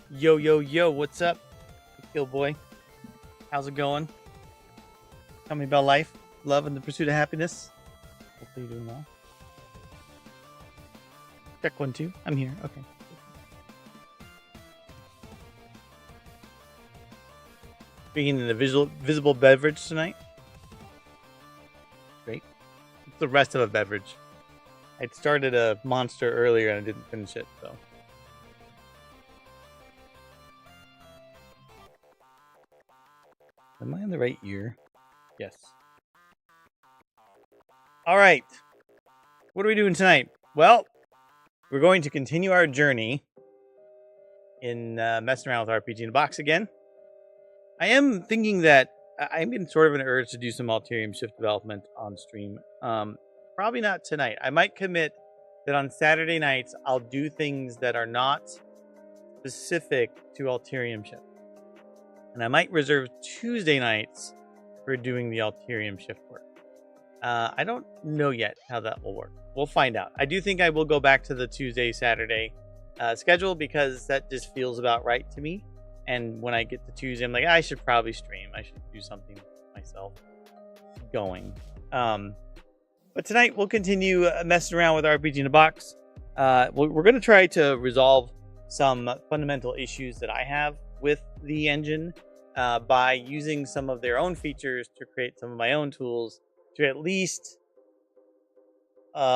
Yo, yo, yo, what's up, Kill Boy? How's it going? Tell me about life, love, and the pursuit of happiness. Hopefully you're doing well. Check 1, 2. I'm here. Okay. Drinking an visible beverage tonight. Great. It's the rest of a beverage. I'd started a monster earlier and I didn't finish it, so. Am I in the right ear? Yes. All right. What are we doing tonight? Well, we're going to continue our journey in messing around with RPG in a Box again. I am thinking that I'm in sort of an urge to do some Alterium Shift development on stream. Probably not tonight. I might commit that on Saturday nights I'll do things that are not specific to Alterium Shift. And I might reserve Tuesday nights for doing the Alterium Shift work. I don't know yet how that will work. We'll find out. I do think I will go back to the Tuesday-Saturday schedule because that just feels about right to me. And when I get to Tuesday, I'm like, I should probably stream. I should do something myself going. But tonight, we'll continue messing around with RPG in a Box. We're going to try to resolve some fundamental issues that I have with the engine by using some of their own features to create some of my own tools to at least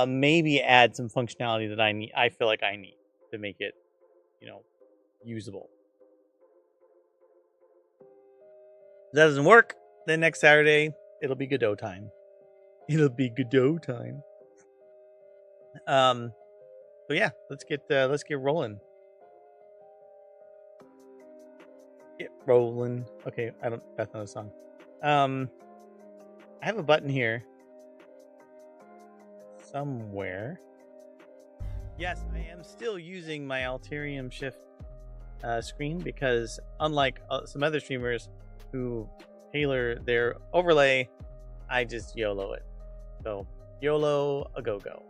maybe add some functionality that I feel like I need to make it, usable. If that doesn't work, then next Saturday it'll be Godot time. It'll be Godot time. So yeah, let's get rolling. Get rolling. Okay, that's not a song. I have a button here somewhere. Yes, I am still using my Alterium Shift screen because unlike some other streamers who tailor their overlay, I just YOLO it. So YOLO a go-go.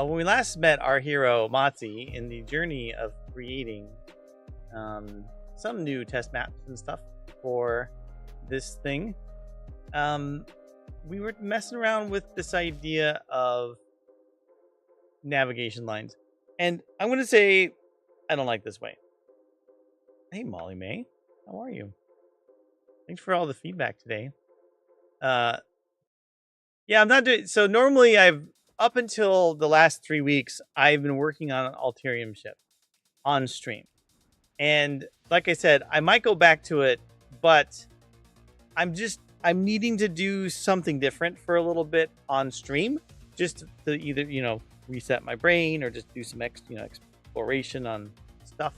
When we last met our hero Matzi in the journey of creating some new test maps and stuff for this thing, we were messing around with this idea of navigation lines. And I'm going to say I don't like this way. Hey, Molly May. How are you? Thanks for all the feedback today. Yeah, I'm not doing... So normally up until the last 3 weeks, I've been working on Alterium Shift on stream. And like I said, I might go back to it, but I'm needing to do something different for a little bit on stream, just to either, reset my brain or just do some exploration on stuff.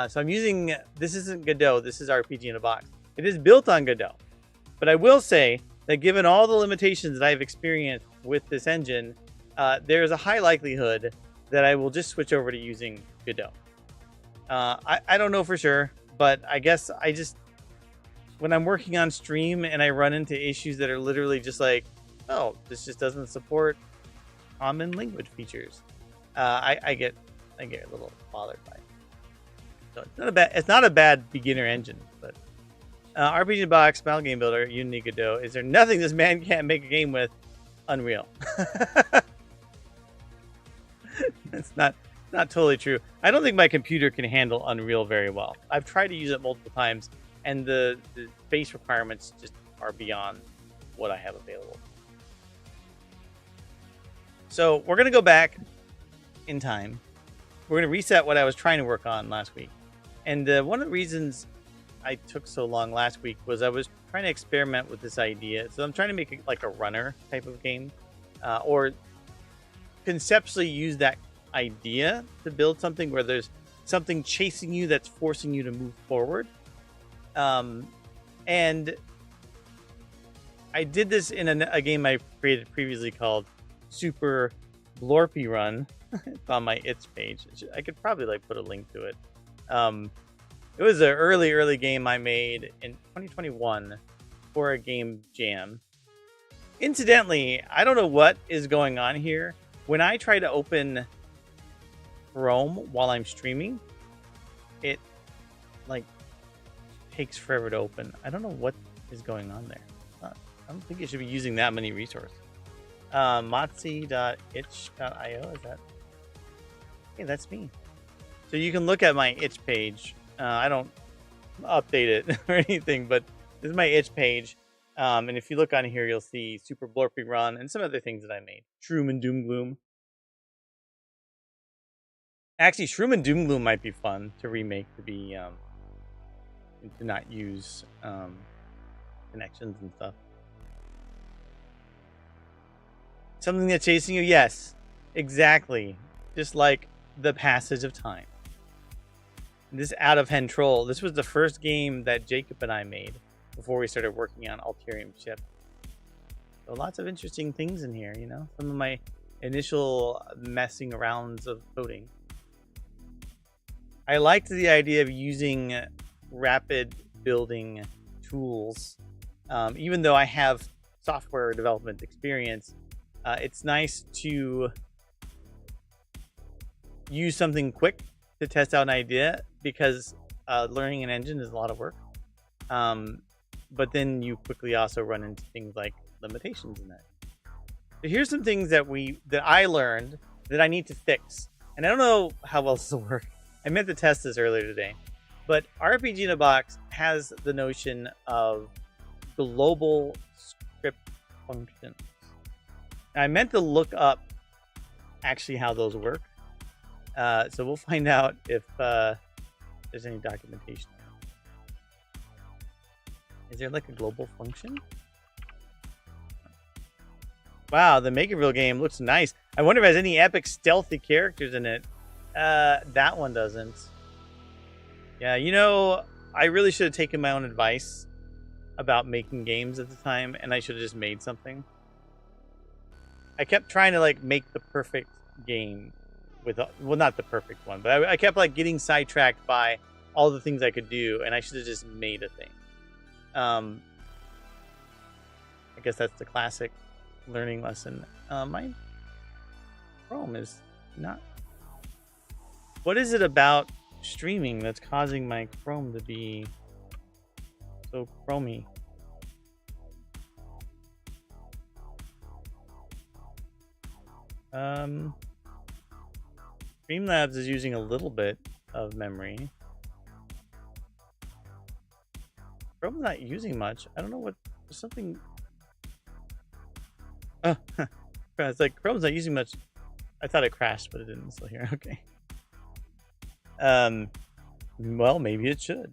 So I'm using, this isn't Godot, this is RPG in a Box. It is built on Godot. But I will say that given all the limitations that I've experienced with this engine, there's a high likelihood that I will just switch over to using Godot. I don't know for sure, but I guess when I'm working on stream and I run into issues that are literally just like, oh, this just doesn't support common language features, I get a little bothered by it. So it's not a bad beginner engine, but RPG Box, Battle Game Builder, Unity, Godot. Is there nothing this man can't make a game with? Unreal. It's not totally true. I don't think my computer can handle Unreal very well. I've tried to use it multiple times, and the base requirements just are beyond what I have available. So we're going to go back in time. We're going to reset what I was trying to work on last week. And one of the reasons I took so long last week was I was trying to experiment with this idea. So I'm trying to make it like a runner type of game, or conceptually use that idea to build something where there's something chasing you that's forcing you to move forward. And I did this in a game I created previously called Super Blorpy Run. It's on my It's page. I could probably put a link to it. It was an early game I made in 2021 for a game jam. Incidentally, I don't know what is going on here. When I try to open Chrome while I'm streaming, it like takes forever to open. I don't know what is going on there. I don't think you should be using that many resources. Motzi.itch.io, is that? Hey, that's me. So you can look at my itch page. I don't update it or anything, but this is my itch page. And if you look on here, you'll see Super Blurpy Run and some other things that I made. Shroom and Doom Gloom. Actually, Shroom and Doom Gloom might be fun to remake to be to not use connections and stuff. Something that's chasing you? Yes, exactly. Just like the passage of time. This Out of Control. This was the first game that Jacob and I made before we started working on Alterium Shift. So lots of interesting things in here, you know? Some of my initial messing arounds of coding. I liked the idea of using rapid building tools. Even though I have software development experience, it's nice to use something quick to test out an idea, because learning an engine is a lot of work. But then you quickly also run into things like limitations in that. So here's some things that I learned that I need to fix. And I don't know how well this will work. I meant to test this earlier today. But RPG in a Box has the notion of global script functions. Now, I meant to look up actually how those work. So we'll find out if there's any documentation. Is there like a global function? Wow, the Makerville game looks nice. I wonder if it has any epic stealthy characters in it. That one doesn't. Yeah, you know, I really should have taken my own advice about making games at the time, and I should have just made something. I kept trying to like make the perfect game with, well, not the perfect one, but I kept like getting sidetracked by all the things I could do, and I should have just made a thing. I guess that's the classic learning lesson. My Chrome is not. What is it about streaming that's causing my Chrome to be so chromey? Streamlabs is using a little bit of memory. Chrome's not using much. I don't know what. There's something. Oh, it's like Chrome's not using much. I thought it crashed, but it didn't. Still here. Okay. Well, maybe it should.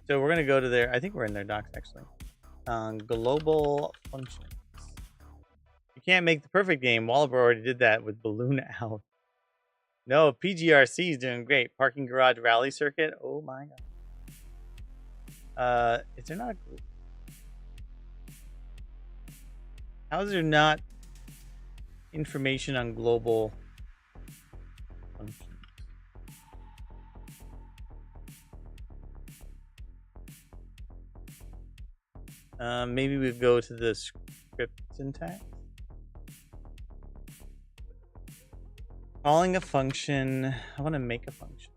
So we're gonna go to their. I think we're in their docs actually. Global functions. You can't make the perfect game. Wallaber already did that with Balloon Out. No, PGRC is doing great. Parking Garage Rally Circuit. Oh my god. Is there not a group? How is there not information on global functions? Maybe we go to the script syntax. Calling a function. I want to make a function.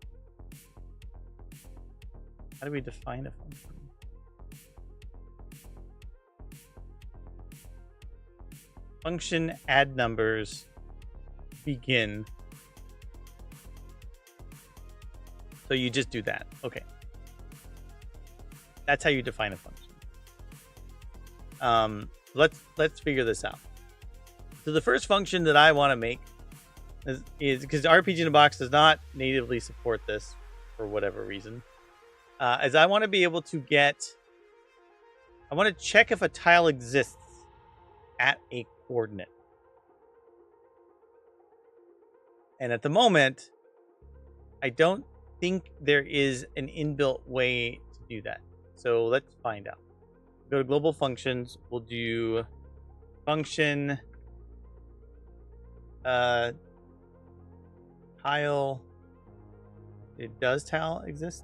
How do we define a function? Function add numbers begin. So you just do that. Okay. That's how you define a function. Let's figure this out. So the first function that I want to make is because RPG in a Box does not natively support this for whatever reason. As I want to be able to I want to check if a tile exists at a coordinate. And at the moment, I don't think there is an inbuilt way to do that. So let's find out. Go to global functions. We'll do function tile. Does tile exist?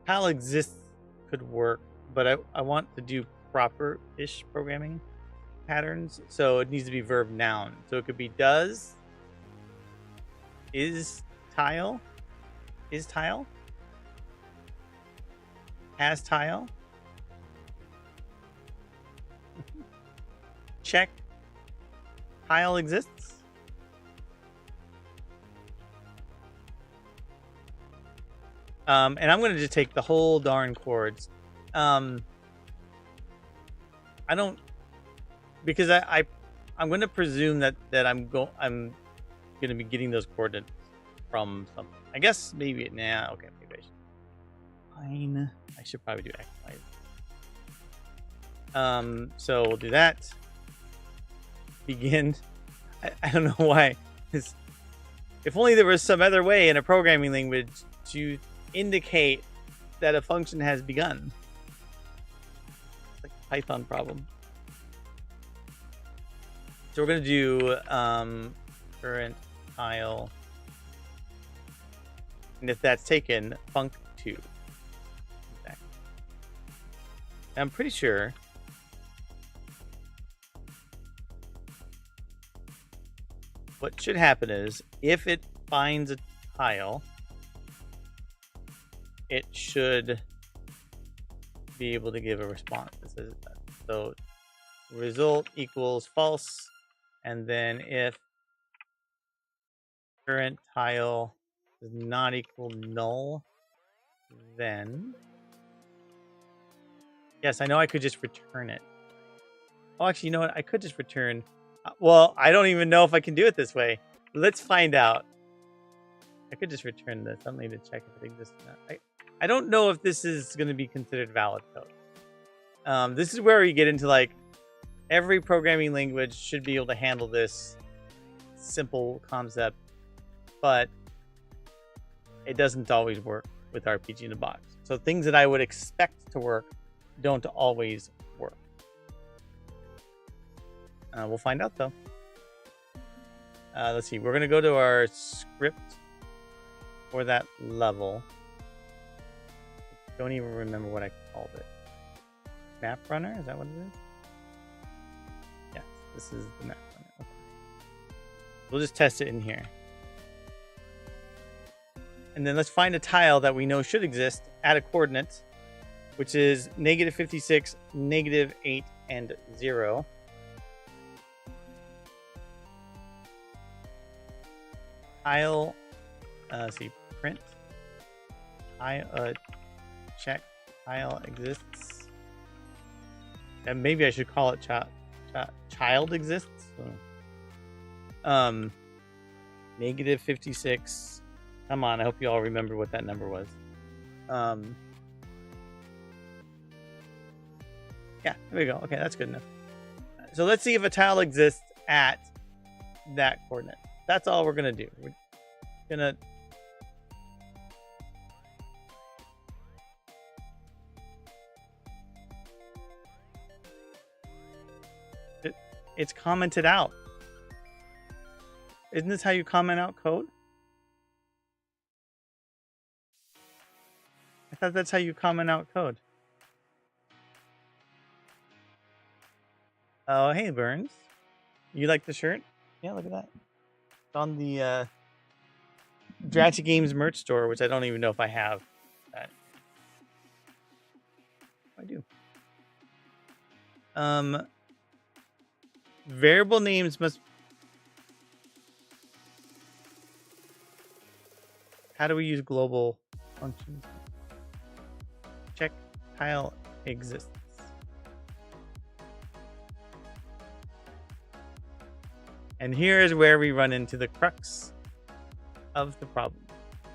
Tile exists could work, but I want to do proper-ish programming. patterns, so it needs to be verb noun. So it could be does, is tile, has tile, check tile exists. And I'm going to just take the whole darn chords. I don't, because I'm going to presume that I'm going to be getting those coordinates from something. I guess maybe okay, maybe I should. Fine. I should probably do X. So we'll do that. Begin. I don't know why. If only there was some other way in a programming language to indicate that a function has begun. It's like a Python problem. So we're going to do current tile. And if that's taken, func2. I'm pretty sure what should happen is if it finds a tile, it should be able to give a response that says that. So result equals false, and then if current tile does not equal null, then yes, I know I could just return it. Oh, actually, you know what? I could just return. Well, I don't even know if I can do it this way. Let's find out. I could just return this. I don't need to check if it exists or not. I don't know if this is going to be considered valid code. This is where we get into like every programming language should be able to handle this simple concept, but it doesn't always work with RPG in a box. So things that I would expect to work don't always work. We'll find out though. Let's see. We're going to go to our script for that level. Don't even remember what I called it. Map runner? Is that what it is? Yes, this is the map runner. Okay. We'll just test it in here. And then let's find a tile that we know should exist at a coordinate, which is -56, -8, and 0. Tile, let's see, print. Check tile exists. And maybe I should call it child exists. -56. Come on, I hope you all remember what that number was. Yeah, there we go. Okay, that's good enough. So let's see if a tile exists at that coordinate. That's all we're gonna do. We're gonna it's commented out. Isn't this how you comment out code? I thought that's how you comment out code. Oh, hey, Burns. You like the shirt? Yeah, look at that. It's on the Dratchy Games merch store, which I don't even know if I have that. I do. Variable names must... How do we use global functions? Check tile exists. And here is where we run into the crux of the problem.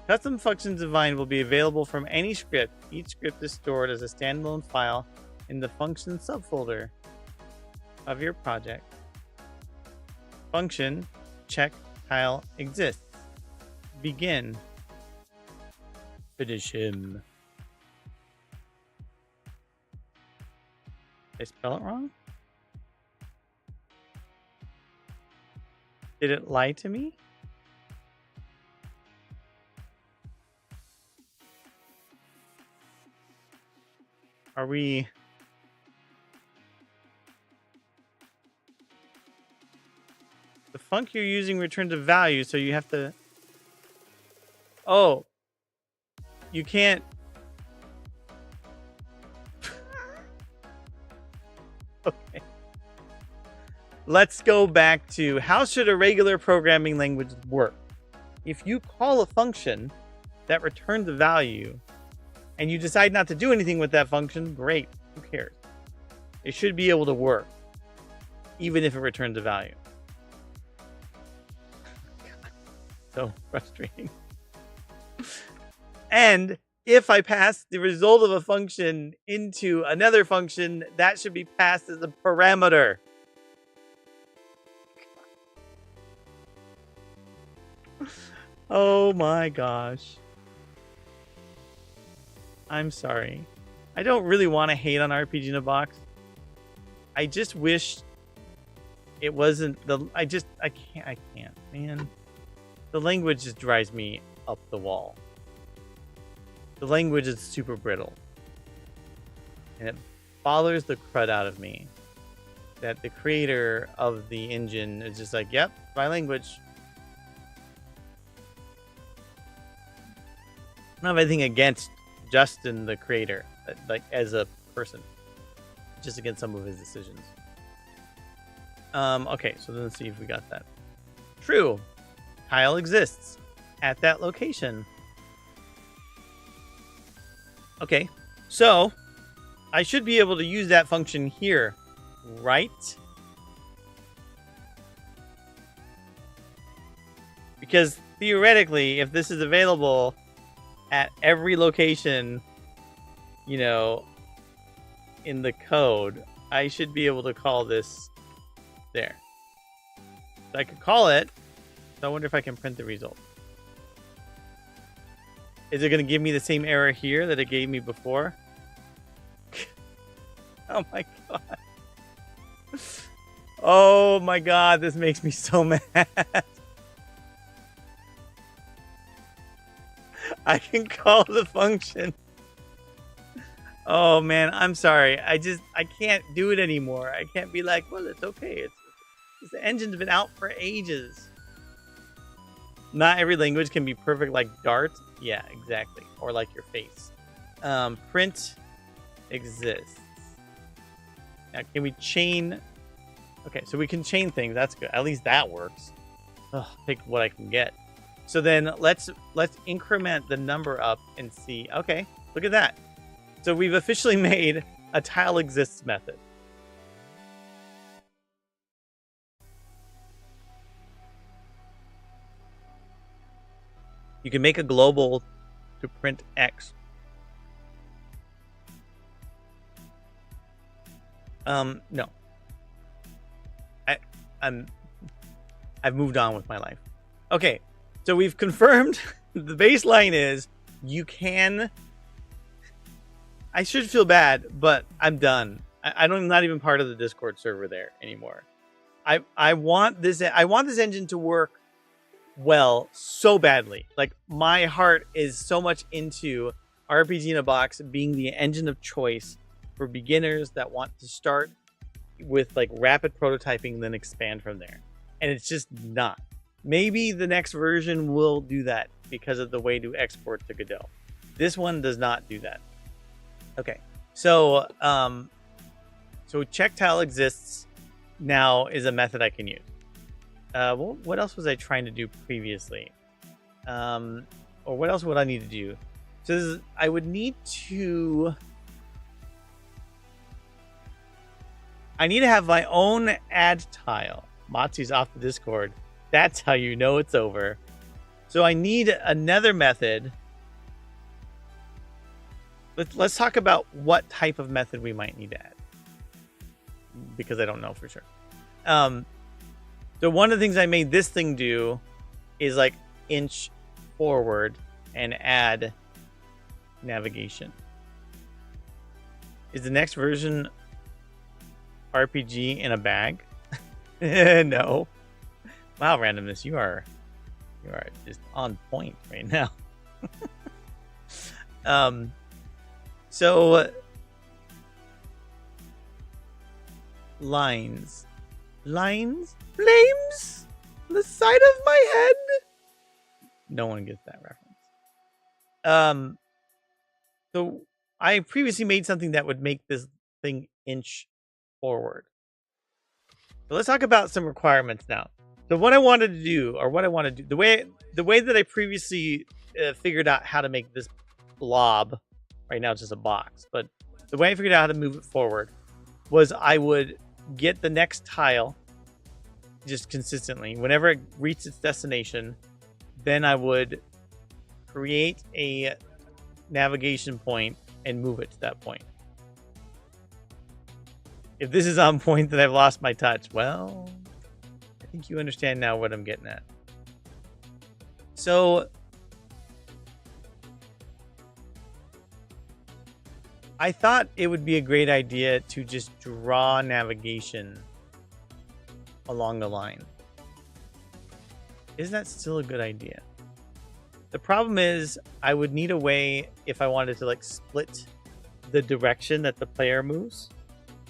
Custom functions defined will be available from any script. Each script is stored as a standalone file in the function subfolder of your project. Function check tile exists. Begin. Finish him. Did I spell it wrong? Did it lie to me? Are we... func you're using returns a value, so you have to... Oh. You can't... Okay. Let's go back to how should a regular programming language work? If you call a function that returns a value and you decide not to do anything with that function, great. Who cares? It should be able to work even if it returns a value. God, so frustrating. And if I pass the result of a function into another function, that should be passed as a parameter. Oh my gosh. I'm sorry. I don't really want to hate on RPG in a Box. I just wish it wasn't the... I can't, man. The language just drives me up the wall. The language is super brittle. And it bothers the crud out of me that the creator of the engine is just like, yep, my language. I don't have anything against Justin, the creator, like as a person, just against some of his decisions. Okay, so then let's see if we got that. True. Tile exists at that location. Okay, so I should be able to use that function here, right? Because theoretically, if this is available at every location, you know, in the code, I should be able to call this there. So I could call it. So I wonder if I can print the result. Is it going to give me the same error here that it gave me before? Oh my god. Oh my god, this makes me so mad. I can call the function. Oh man, I'm sorry. I can't do it anymore. I can't be like, well, it's okay. The engine's been out for ages. Not every language can be perfect like Dart. Yeah, exactly. Or like your face. Print exists. Now, can we chain? Okay, so we can chain things. That's good. At least that works. Ugh, take what I can get. So then let's increment the number up and see. Okay, look at that. So we've officially made a tile exists method. You can make a global to print X. No. I've moved on with my life. Okay, so we've confirmed the baseline is you can. I should feel bad, but I'm done. I'm not even part of the Discord server there anymore. I want this engine to work well so badly. Like, my heart is so much into RPG in a Box being the engine of choice for beginners that want to start with like rapid prototyping and then expand from there. And it's just not. Maybe the next version will do that because of the way to export to Godot. This one does not do that. Okay, so check tile exists now is a method I can use. Well, what else was I trying to do previously? Or what else would I need to do? So this is, I would need to... I need to have my own add tile. Matsu's off the Discord. That's how you know it's over. So I need another method. Let's talk about what type of method we might need to add, because I don't know for sure. So one of the things I made this thing do is like inch forward and add navigation. Is the next version RPG in a bag? No. Wow, randomness, you are just on point right now. So lines, flames. the side of my head. No one gets that reference. So I previously made something that would make this thing inch forward. So let's talk about some requirements now. So what I wanted to do, or what I want to do, the way that I previously figured out how to make this blob, right now it's just a box, but the way I figured out how to move it forward was I would get the next tile just consistently. Whenever it reached its destination, then I would create a navigation point and move it to that point. If this is on point, then I've lost my touch. Well, I think you understand now what I'm getting at. So I thought it would be a great idea to just draw navigation along the line. Is that still a good idea? The problem is I would need a way, if I wanted to like split the direction that the player moves,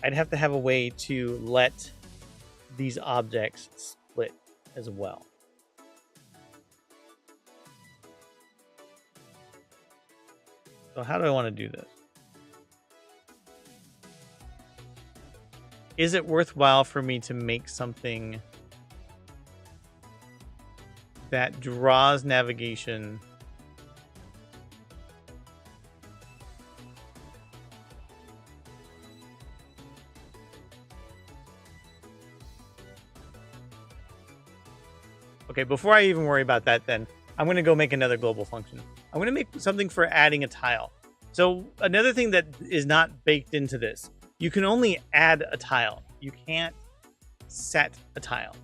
I'd have to have a way to let these objects split as well. So how do I want to do this? Is it worthwhile for me to make something that draws navigation Okay, before I even worry about that, then I'm going to go make another global function. I'm going to make something for adding a tile. So another thing that is not baked into this, you can only add a tile. You can't set a tile.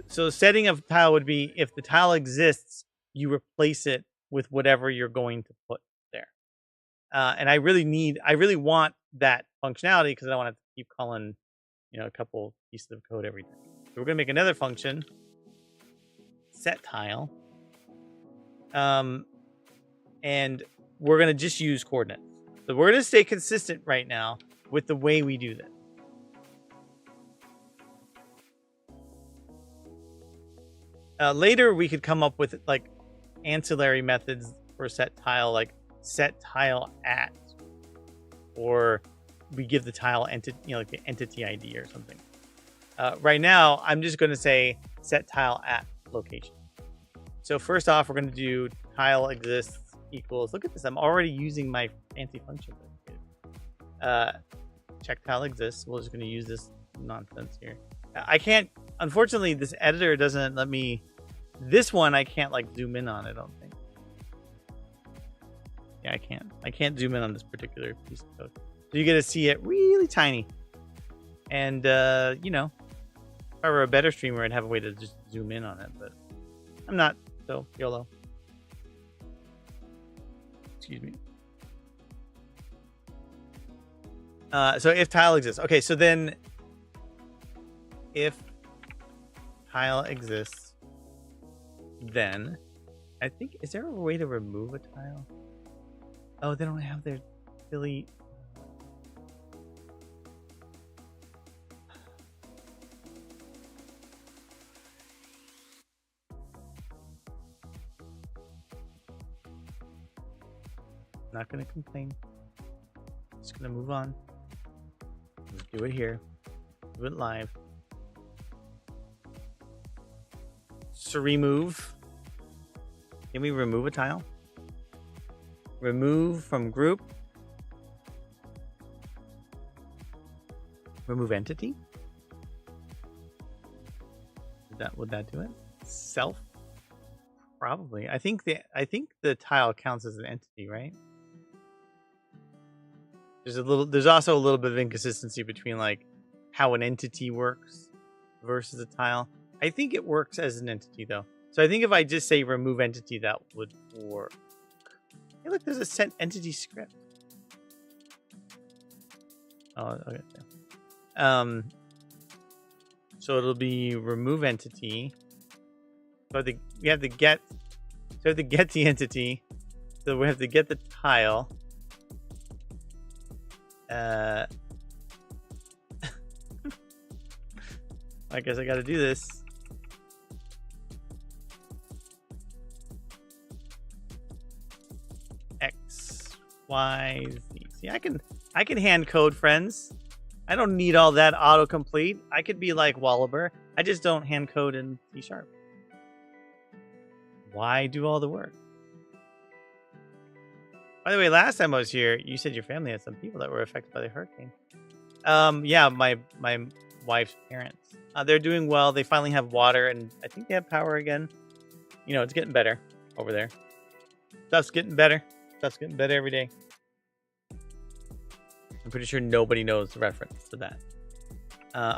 So setting of tile would be if the tile exists, you replace it with whatever you're going to put there. And I really want that functionality because I don't want to have to keep calling, a couple pieces of code every time. So we're going to make another function, set tile. And we're going to just use coordinates. So we're going to stay consistent right now with the way we do this. Later, we could come up with like ancillary methods for set tile, like set tile at, or we give the tile entity, like the entity ID or something. Right now, I'm just going to say set tile at location. So first off, we're going to do tile exists equals. Look at this. I'm already using my fancy function. Check tile exists. We're just going to use this nonsense here. I can't. Unfortunately, this editor doesn't let me. This one I can't like zoom in on. I don't think. Yeah, I can't. I can't zoom in on this particular piece of code. So you get to see it really tiny. And if I were a better streamer, I'd have a way to just zoom in on it, but I'm not. So YOLO. Excuse me. So if tile exists. Okay, so then if tile exists, then I think, is there a way to remove a tile? Oh, they don't have their silly. Not going to complain. Just going to move on. Let's do it here. Do it live. So remove. Can we remove a tile? Remove from group. Remove entity. Would that do it? Self? Probably. I think the tile counts as an entity, right? There's also a little bit of inconsistency between like how an entity works versus a tile. I think it works as an entity though. So I think if I just say remove entity, that would work. Hey, look, there's a set entity script. Oh, okay. So it'll be remove entity. So we have to get the entity. So we have to get the tile. I guess I got to do this. Y, Z. See, I can hand code, friends. I don't need all that autocomplete. I could be like Wallaber. I just don't hand code in C#. Why do all the work? By the way, last time I was here, you said your family had some people that were affected by the hurricane. Yeah, my wife's parents. They're doing well. They finally have water, and I think they have power again. You know, it's getting better over there. Stuff's getting better. Stuff's getting better every day. I'm pretty sure nobody knows the reference to that.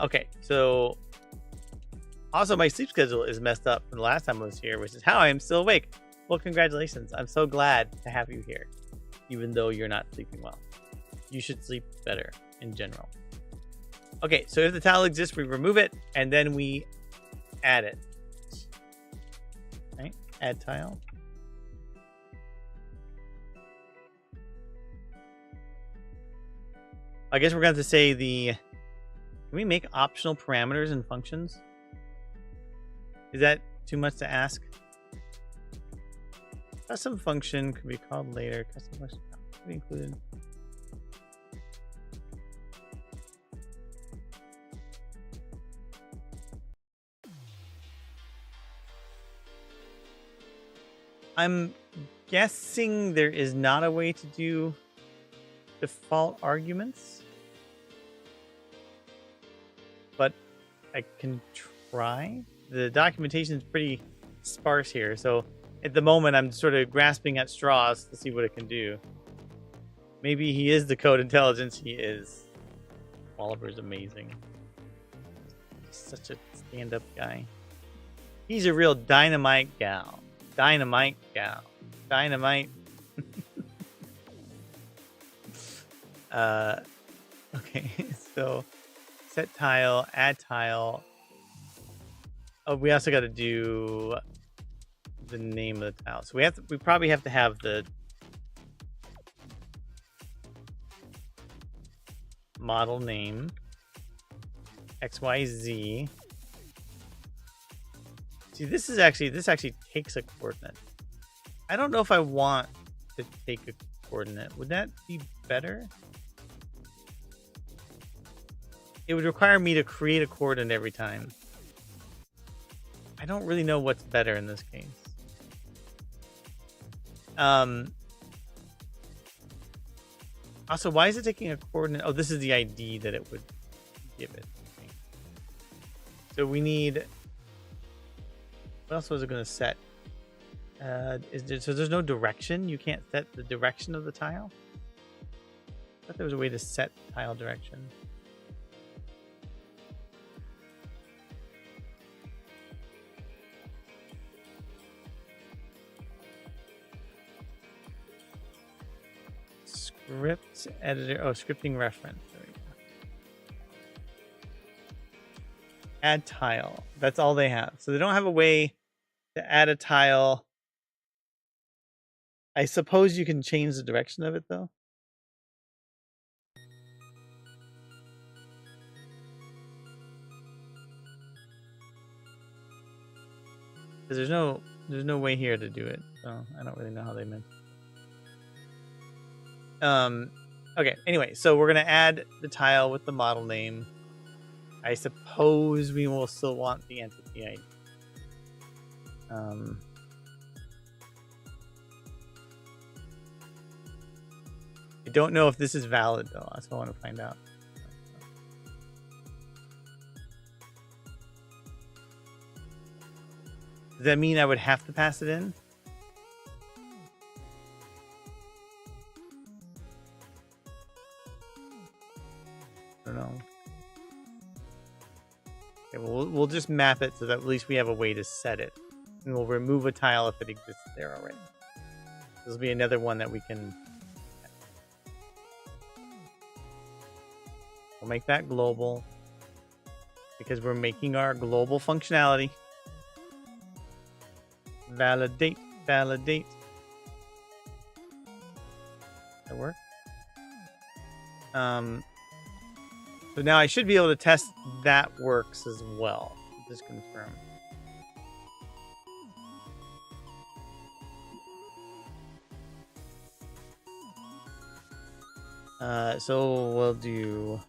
Okay, so also my sleep schedule is messed up from the last time I was here, which is how I am still awake. Well, congratulations. I'm so glad to have you here, even though you're not sleeping well. You should sleep better in general. Okay, so if the tile exists, we remove it, and then we add it. Right? Add tile. I guess we're going to say can we make optional parameters and functions? Is that too much to ask? Custom function could be called later. Custom function could be included. I'm guessing there is not a way to do default arguments, but I can try. The documentation is pretty sparse here, so at the moment I'm sort of grasping at straws to see what it can do. Maybe he is the code intelligence. He is. Oliver's amazing. He's such a stand-up guy. He's a real dynamite gal. Dynamite gal. Dynamite. Okay, so set tile, add tile. Oh, we also got to do the name of the tile. So we probably have to have the model name XYZ. See, this actually takes a coordinate. I don't know if I want to take a coordinate. Would that be better? It would require me to create a coordinate every time. I don't really know what's better in this case. Also, why is it taking a coordinate? Oh, this is the ID that it would give it. Okay. So we need... What else was it going to set? So there's no direction? You can't set the direction of the tile? I thought there was a way to set tile direction. Script editor. Oh, scripting reference. There we go. Add tile. That's all they have. So they don't have a way to add a tile. I suppose you can change the direction of it, though. Because there's no way here to do it. So I don't really know how they meant. Okay, anyway, so we're gonna add the tile with the model name. I suppose we will still want the entity ID. I don't know if this is valid though. That's what I want to find out. Does that mean I would have to pass it in? I don't know. Okay, well, we'll just map it so that at least we have a way to set it. And we'll remove a tile if it exists there already. This will be another one that we can... We'll make that global. Because we're making our global functionality. Validate. Validate. That work? So now I should be able to test that works as well. Just confirm. So we'll do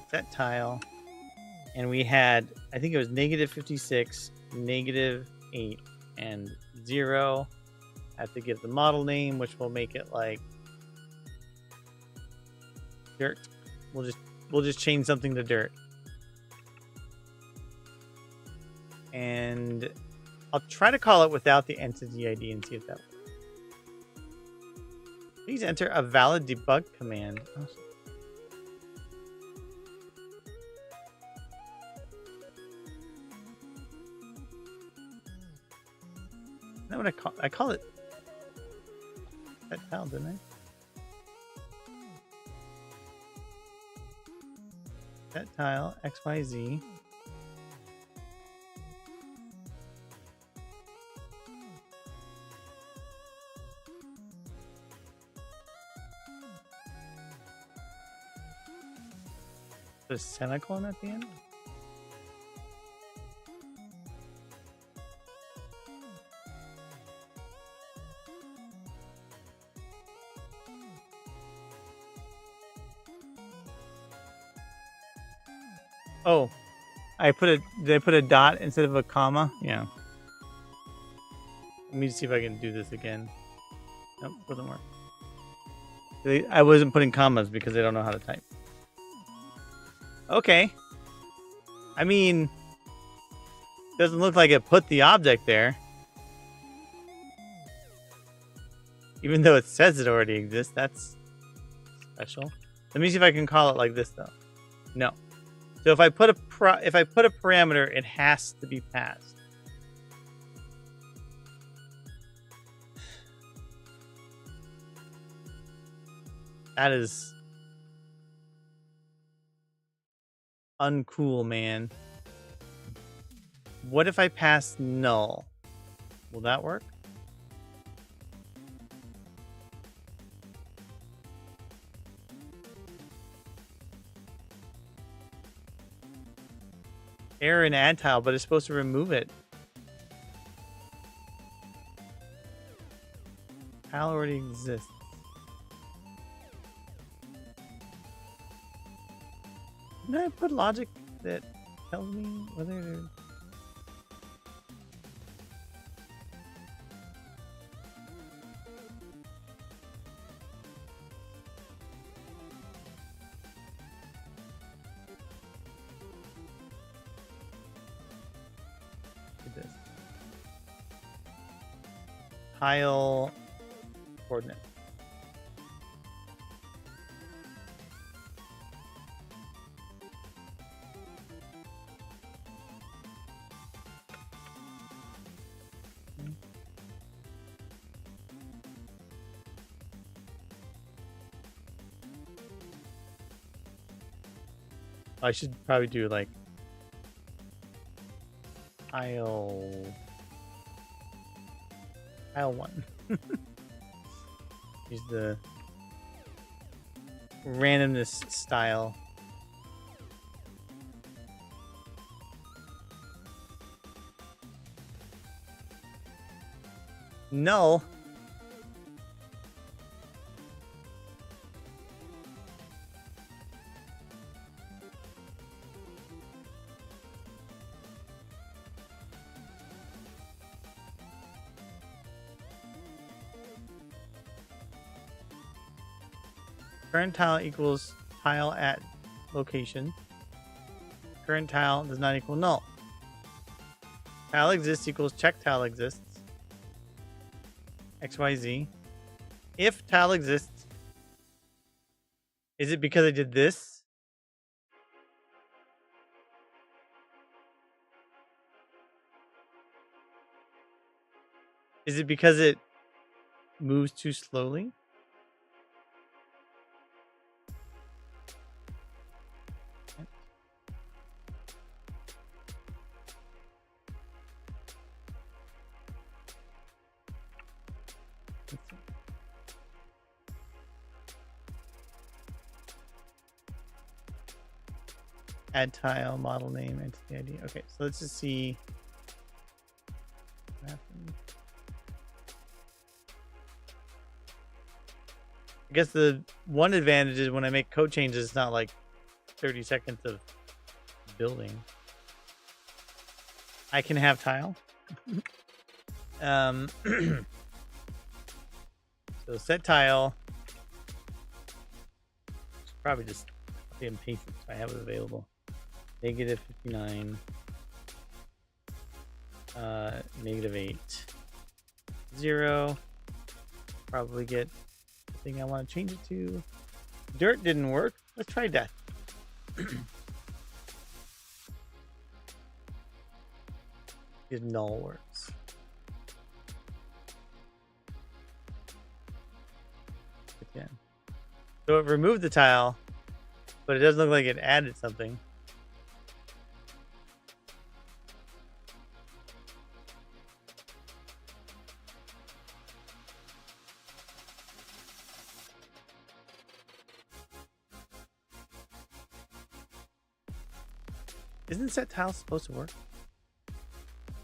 set tile, and we had, I think it was -56, -8, and 0. I have to give the model name, which will make it like dirt. We'll just change something to dirt. And I'll try to call it without the entity ID and see if that works. Please enter a valid debug command. Oh. Is that what I call it? That tile, didn't I? Set tile XYZ. A semicolon at the end? Oh, did I put a dot instead of a comma? Yeah. Let me see if I can do this again. Nope, doesn't work. I wasn't putting commas because I don't know how to type. Okay. I mean, doesn't look like it put the object there. Even though it says it already exists, that's special. Let me see if I can call it like this though. No. So if I put a parameter, it has to be passed. That is uncool, man. What if I pass null? Will that work? Error in add tile, but it's supposed to remove it. Tile already exists. Did I put logic that tells me whether to... This tile coordinate. I should probably do like tile 1. Use the randomness style. Null. Current tile equals tile at location. Current tile does not equal null. Tile exists equals check tile exists. XYZ. If tile exists, is it because I did this? Is it because it moves too slowly? Add tile, model name, entity ID. Okay, so let's just see what happens. I guess the one advantage is when I make code changes, it's not like 30 seconds of building. I can have tile. So set tile. Probably just copy and paste it so I have it available. Negative 59. Negative 8. 0. Probably get the thing I want to change it to. Dirt didn't work. Let's try death. If null works. Again. So it removed the tile, but it doesn't look like it added something. Isn't set tile supposed to work?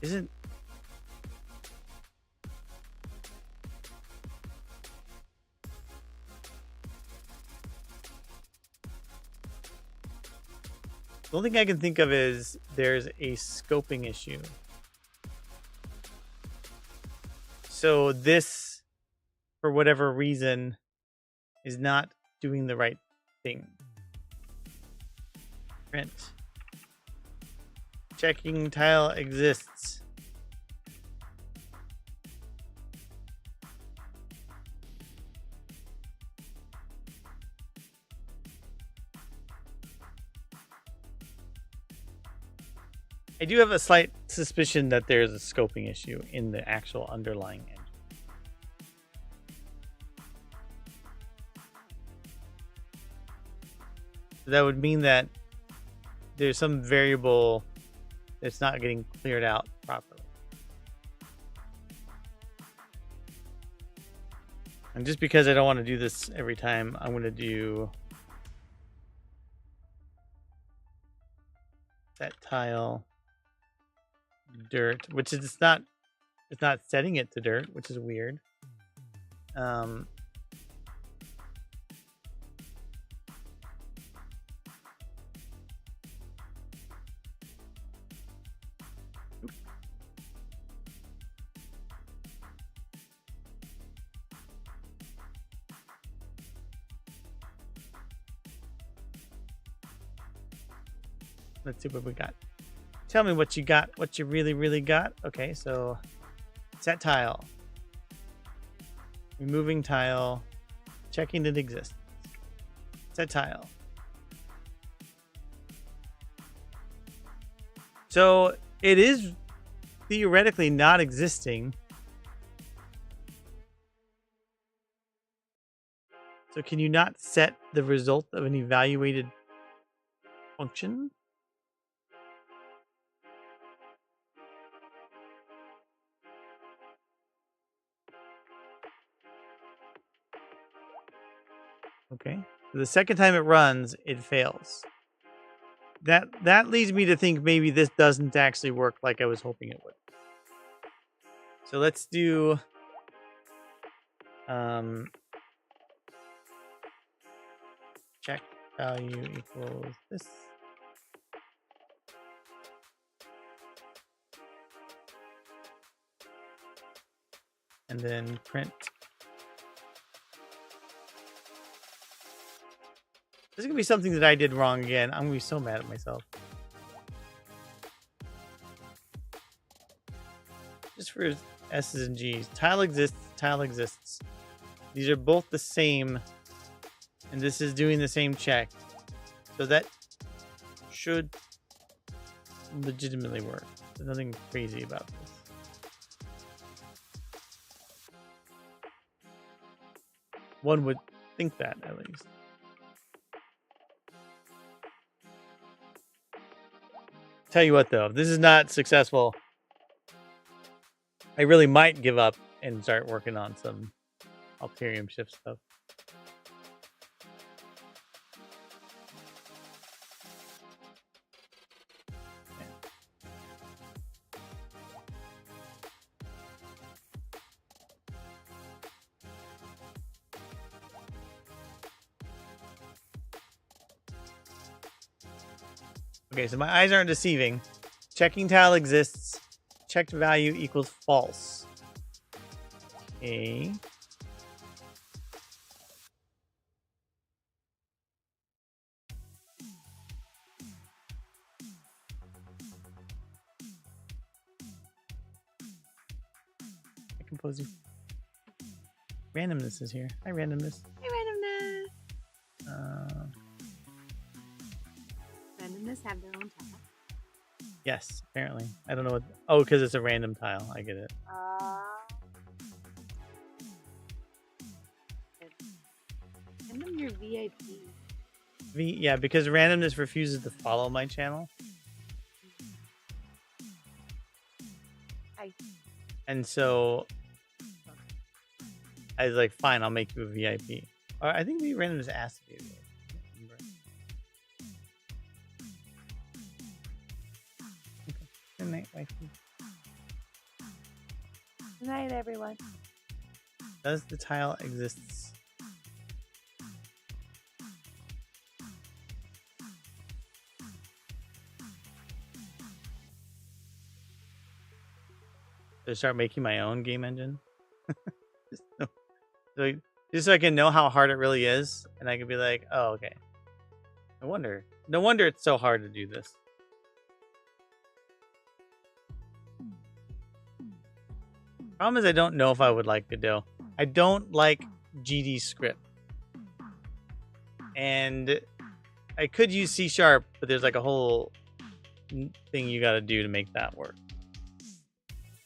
Isn't... The only thing I can think of is there's a scoping issue. So this, for whatever reason, is not doing the right thing. Print. Checking tile exists. I do have a slight suspicion that there's a scoping issue in the actual underlying engine. That would mean that there's some variable that's not getting cleared out properly. And just because I don't want to do this every time, I'm going to do set tile dirt, which is it's not setting it to dirt, which is weird. Let's see what we got. Tell me what you got, what you really, really got. Okay, so set tile. Removing tile. Checking that exists. Set tile. So it is theoretically not existing. So can you not set the result of an evaluated function? Okay. So the second time it runs, it fails. That leads me to think maybe this doesn't actually work like I was hoping it would. So let's do check value equals this. And then print. This is going to be something that I did wrong again. I'm going to be so mad at myself. Just for S's and G's. Tile exists. Tile exists. These are both the same. And this is doing the same check. So that should legitimately work. There's nothing crazy about this. One would think that, at least. Tell you what, though, if this is not successful, I really might give up and start working on some Alterium Shift stuff. Okay, so my eyes aren't deceiving. Checking tile exists. Checked value equals false. Okay. Composing. Randomness is here. Hi, randomness. Hi, randomness. Randomness have their own tile. Yes, apparently. I don't know what. Oh, because it's a random tile. I get it. Send them your VIP. Yeah, because randomness refuses to follow my channel. Hi. And so I was like, fine, I'll make you a VIP. Or I think maybe randomness asked to be a VIP. Okay. Good night, wifey. Good night, everyone. Does the tile exists? To start making my own game engine, just so I can know how hard it really is, and I can be like, "Oh, okay. No wonder it's so hard to do this." Problem is, I don't know if I would like Godot. I don't like GD script, and I could use C#, but there's like a whole thing you got to do to make that work.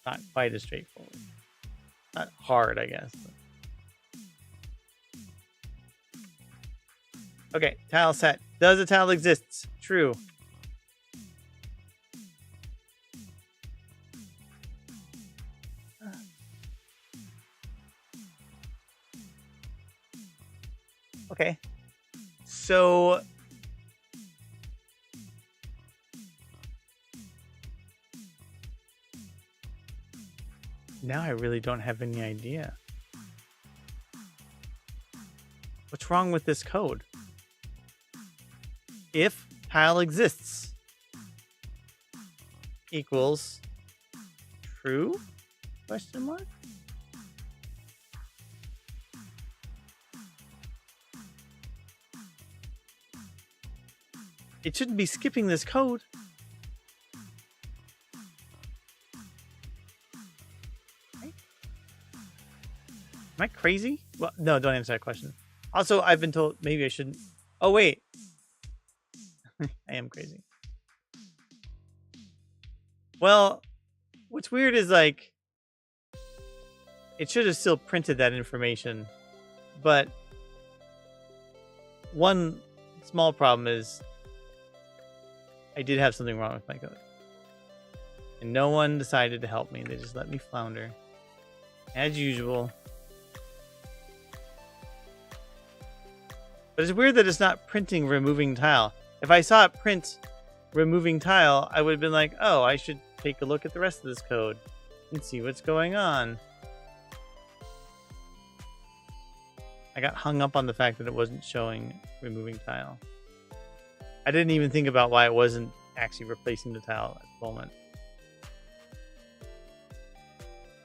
Not quite as straightforward. Not hard, I guess. But... Okay, tile set. Does a tile exist? True. Okay. So now I really don't have any idea. What's wrong with this code? If tile exists equals true? Question mark? It shouldn't be skipping this code. Right? Am I crazy? Well, no, don't answer that question. Also, I've been told maybe I shouldn't. Oh, wait. I am crazy. Well, what's weird is like it should have still printed that information, but one small problem is I did have something wrong with my code. And no one decided to help me. They just let me flounder. As usual. But it's weird that it's not printing removing tile. If I saw it print removing tile, I would have been like, oh, I should take a look at the rest of this code and see what's going on. I got hung up on the fact that it wasn't showing removing tile. I didn't even think about why it wasn't actually replacing the tile at the moment.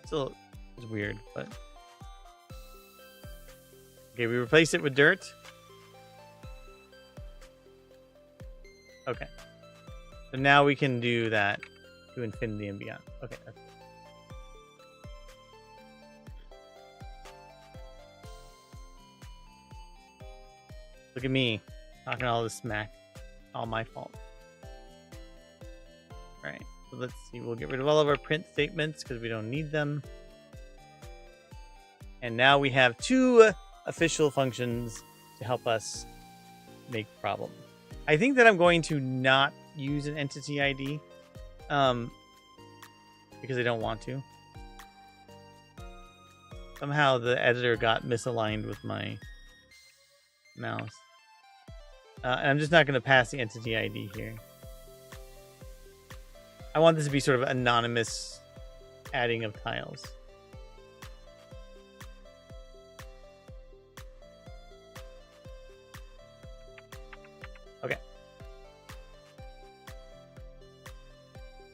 Still, it's weird, but... Okay, we replace it with dirt. Okay. So now we can do that to infinity and beyond. Okay. That's... Look at me talking all this smack. All my fault. Alright, so let's see. We'll get rid of all of our print statements because we don't need them. And now we have two official functions to help us make problem. I think that I'm going to not use an entity ID because I don't want to. Somehow the editor got misaligned with my mouse. And I'm just not going to pass the entity ID here. I want this to be sort of anonymous adding of tiles. Okay.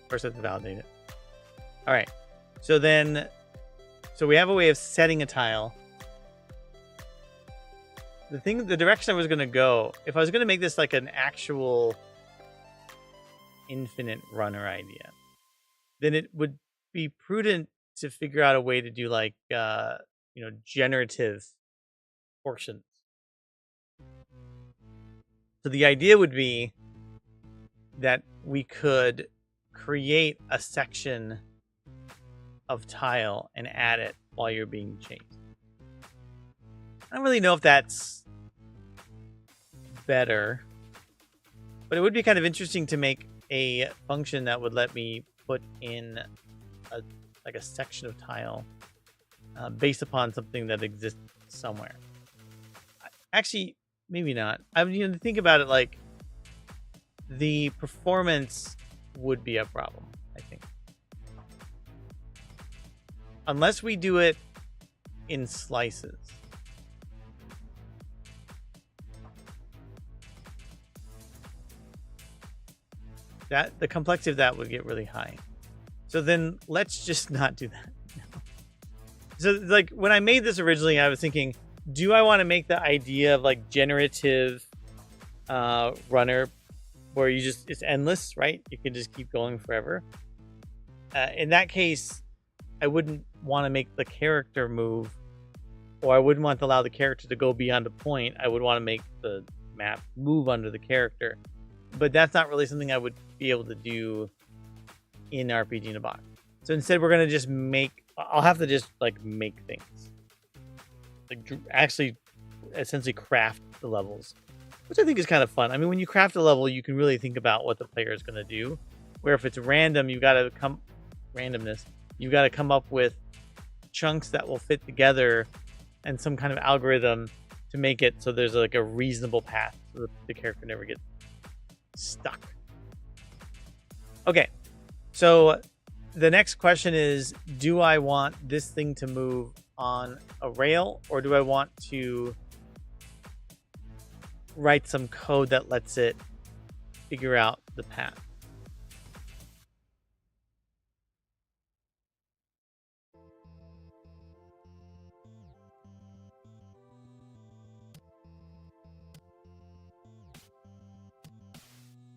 First, I have to validate it. All right. So we have a way of setting a tile. The direction I was going to go, if I was going to make this like an actual infinite runner idea, then it would be prudent to figure out a way to do like, generative portions. So the idea would be that we could create a section of tile and add it while you're being chased. I don't really know if that's better, but it would be kind of interesting to make a function that would let me put in a section of tile based upon something that exists somewhere. Actually, maybe not. I mean, think about it, like the performance would be a problem, I think. Unless we do it in slices. The complexity of that would get really high. So then let's just not do that. So like when I made this originally, I was thinking, do I want to make the idea of like generative runner where it's endless, right? You can just keep going forever. In that case, I wouldn't want to make the character move, or I wouldn't want to allow the character to go beyond a point. I would want to make the map move under the character. But that's not really something I would be able to do in RPG in a Box. So instead, we're going to just I'll have to just like make things. Like actually essentially craft the levels, which I think is kind of fun. I mean, when you craft a level, you can really think about what the player is going to do. Where if it's random, you got to come up with chunks that will fit together and some kind of algorithm to make it so there's like a reasonable path so that the character never gets stuck. Okay, so the next question is, do I want this thing to move on a rail, or do I want to write some code that lets it figure out the path?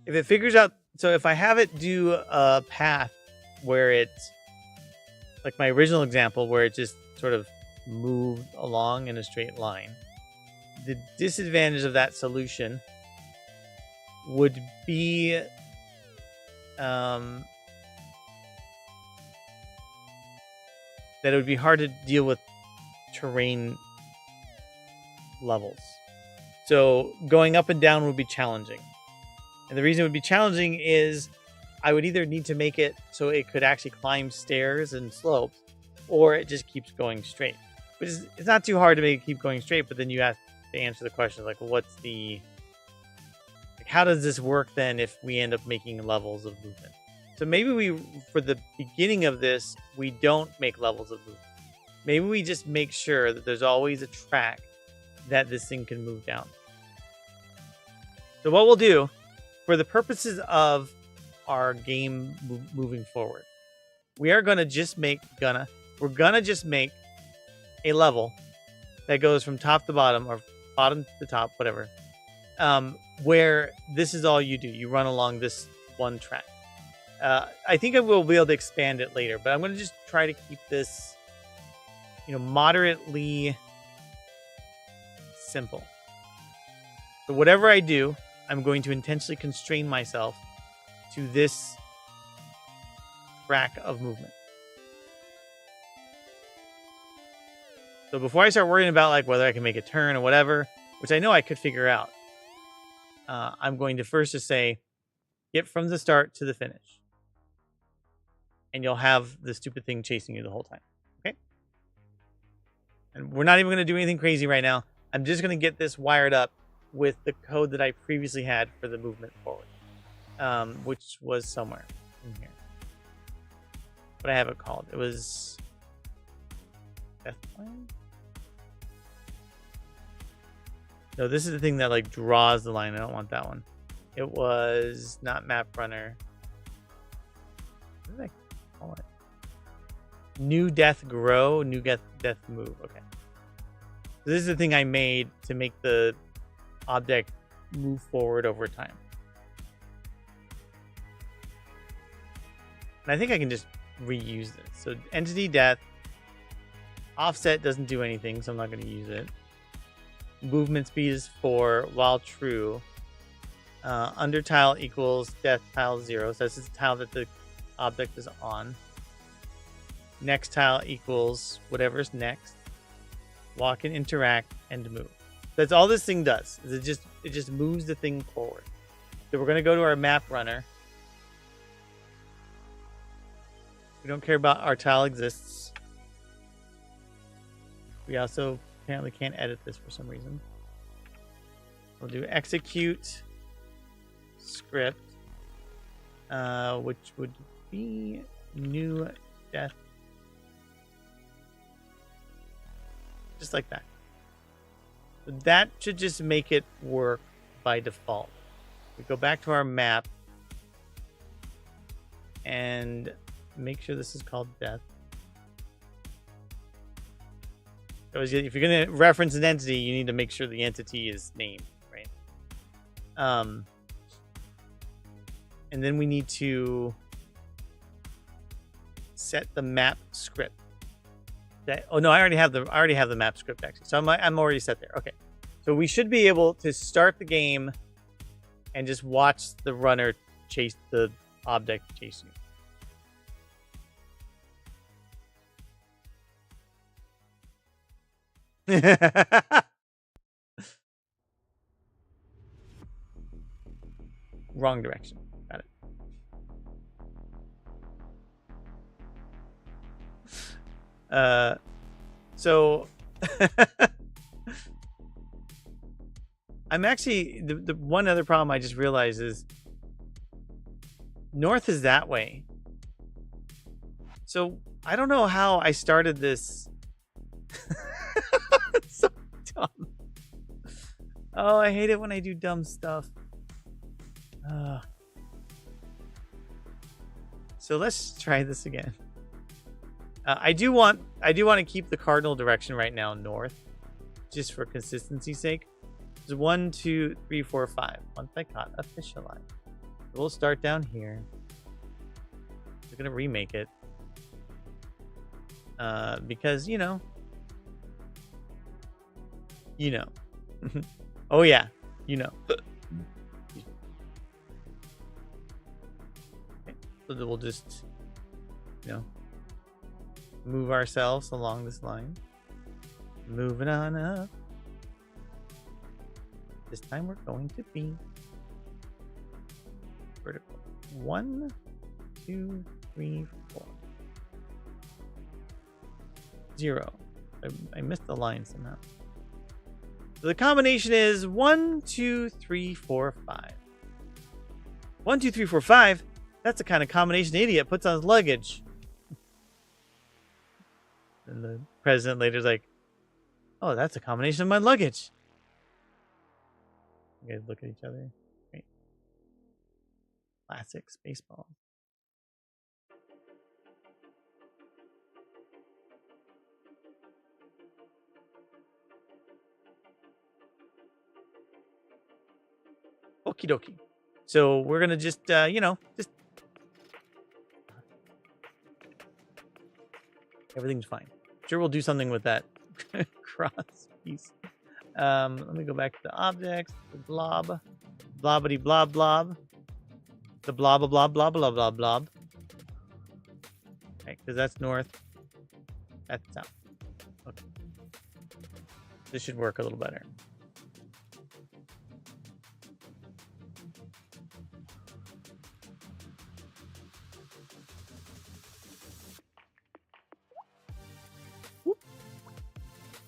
If it figures out, so if I have it do a path where it's like my original example where it just sort of moved along in a straight line, the disadvantage of that solution would be that it would be hard to deal with terrain levels. So going up and down would be challenging. And the reason it would be challenging is I would either need to make it so it could actually climb stairs and slopes, or it just keeps going straight. Which is, it's not too hard to make it keep going straight, but then you have to answer the question like, well, how does this work then if we end up making levels of movement? So maybe for the beginning of this, we don't make levels of movement. Maybe we just make sure that there's always a track that this thing can move down. So what we'll do, for the purposes of our game moving forward, we're gonna just make a level that goes from top to bottom, or bottom to top, whatever, where this is all you do. You run along this one track. I think I will be able to expand it later, but I'm going to just try to keep this, moderately simple. So whatever I do, I'm going to intentionally constrain myself to this track of movement. So before I start worrying about like whether I can make a turn or whatever, which I know I could figure out, I'm going to first just say, get from the start to the finish. And you'll have the stupid thing chasing you the whole time. Okay? And we're not even going to do anything crazy right now. I'm just going to get this wired up with the code that I previously had for the movement forward, which was somewhere in here. What I have it called. It was Deathline? No, this is the thing that like draws the line. I don't want that one. It was not Map Runner. What did I call it? New death grow, new death move. Okay. So this is the thing I made to make the object move forward over time. And I think I can just reuse this. So entity death. Offset doesn't do anything, so I'm not going to use it. Movement speed is 4 while true. Under tile equals death tile 0. So this is the tile that the object is on. Next tile equals whatever's next. Walk and interact and move. That's all this thing does. Is it just moves the thing forward. So we're going to go to our map runner. We don't care about our tile exists. We also apparently can't edit this for some reason. We'll do execute script, which would be new death. Just like that. So that should just make it work by default. We go back to our map and make sure this is called death. So if you're going to reference an entity, you need to make sure the entity is named, right? And then we need to set the map script. Oh no, I already have the map script actually. So I'm already set there. Okay. So we should be able to start the game and just watch the runner chase the object chase you. Wrong direction. Got it. So I'm actually the one other problem I just realized is north is that way. So I don't know how I started this. It's so dumb. Oh, I hate it when I do dumb stuff. So let's try this again. I do want to keep the cardinal direction right now north, just for consistency's sake. It's 1, 2, 3, 4, 5. Once I caught a fish alive, we'll start down here. We're gonna remake it because you know. Oh yeah, you know. Okay. So then we'll just, move ourselves along this line. Moving on up. This time we're going to be vertical. 1, 2, 3, 4. 0. I missed the line somehow. So the combination is 1, 2, 3, 4, 5. 1, 2, 3, 4, 5. That's the kind of combination the idiot puts on his luggage. And the president later is like, oh, that's a combination of my luggage. You guys look at each other. Great. Classic Spaceballs. Okie dokie. So we're going to just, just. Everything's fine. Sure, we'll do something with that cross piece. Let me go back to the objects. The blob. Blobbity blob blob. The blob blob blob blob blob blob. Okay, because that's north. That's south. Okay. This should work a little better.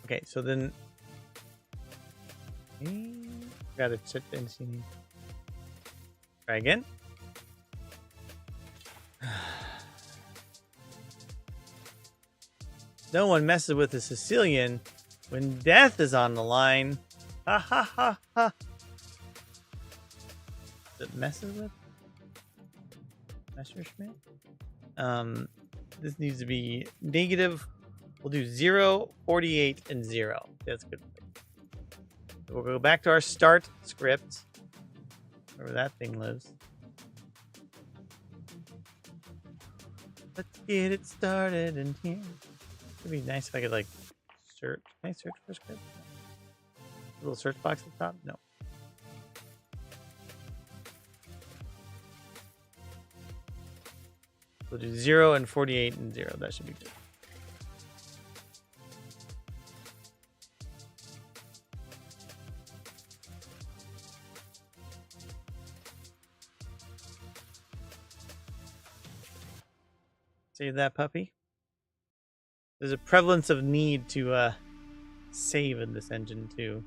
Okay, so then gotta check the NC. Try again. No one messes with a Sicilian when death is on the line. Ha ha ha ha. Is it messes with? Messerschmitt? This needs to be negative. We'll do 0, 48, and 0. That's good. We'll go back to our start script, wherever that thing lives. Let's get it started in here. It'd be nice if I could like search. Can I search for script? A little search box at the top? No. We'll do 0 and 48 and 0. That should be good. Save that puppy. There's a prevalence of need to save in this engine too.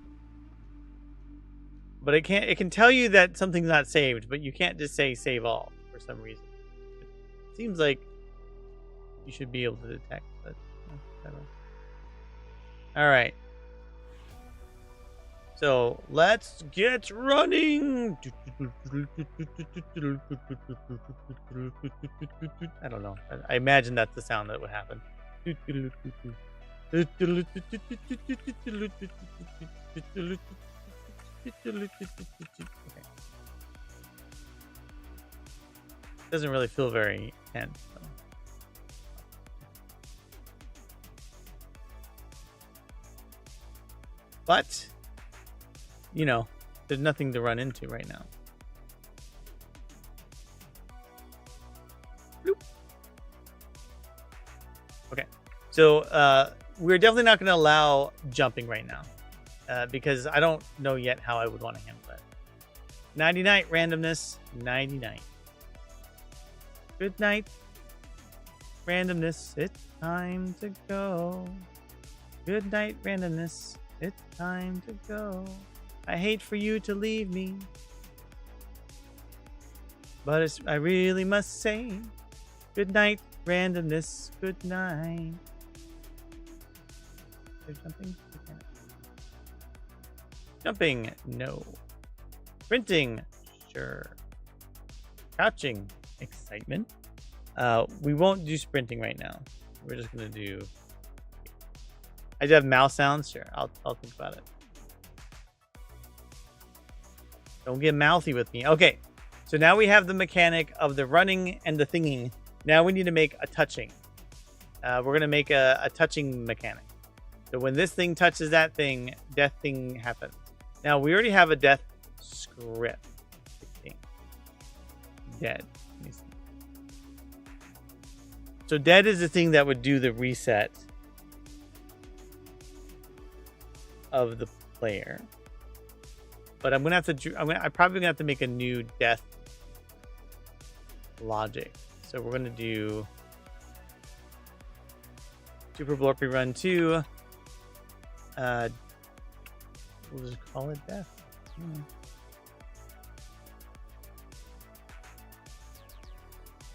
But it can tell you that something's not saved, but you can't just say save all for some reason. It seems like you should be able to detect, but whatever. All right. So let's get running. I don't know. I imagine that's the sound that would happen. Okay. Doesn't really feel very tense. So. But, you know, there's nothing to run into right now. Bloop. Okay, so we're definitely not going to allow jumping right now because I don't know yet how I would want to handle that. 90-night randomness, 90-night. Good night, randomness, it's time to go. Good night, randomness, it's time to go. I hate for you to leave me, but I really must say, good night, randomness, good night. Is there jumping? Jumping, no. Sprinting, sure. Crouching, excitement. We won't do sprinting right now. We're just gonna do. I do have mouse sounds. Sure, I'll think about it. Don't get mouthy with me. Okay, so now we have the mechanic of the running and the thinging. Now we need to make a touching. We're gonna make a touching mechanic. So when this thing touches that thing, death thing happens. Now we already have a death script. Dead. Let me see. So dead is the thing that would do the reset of the player. But I'm gonna have to. I'm probably gonna have to make a new death logic. So we're gonna do Super Blorpy Run 2. We'll just call it death.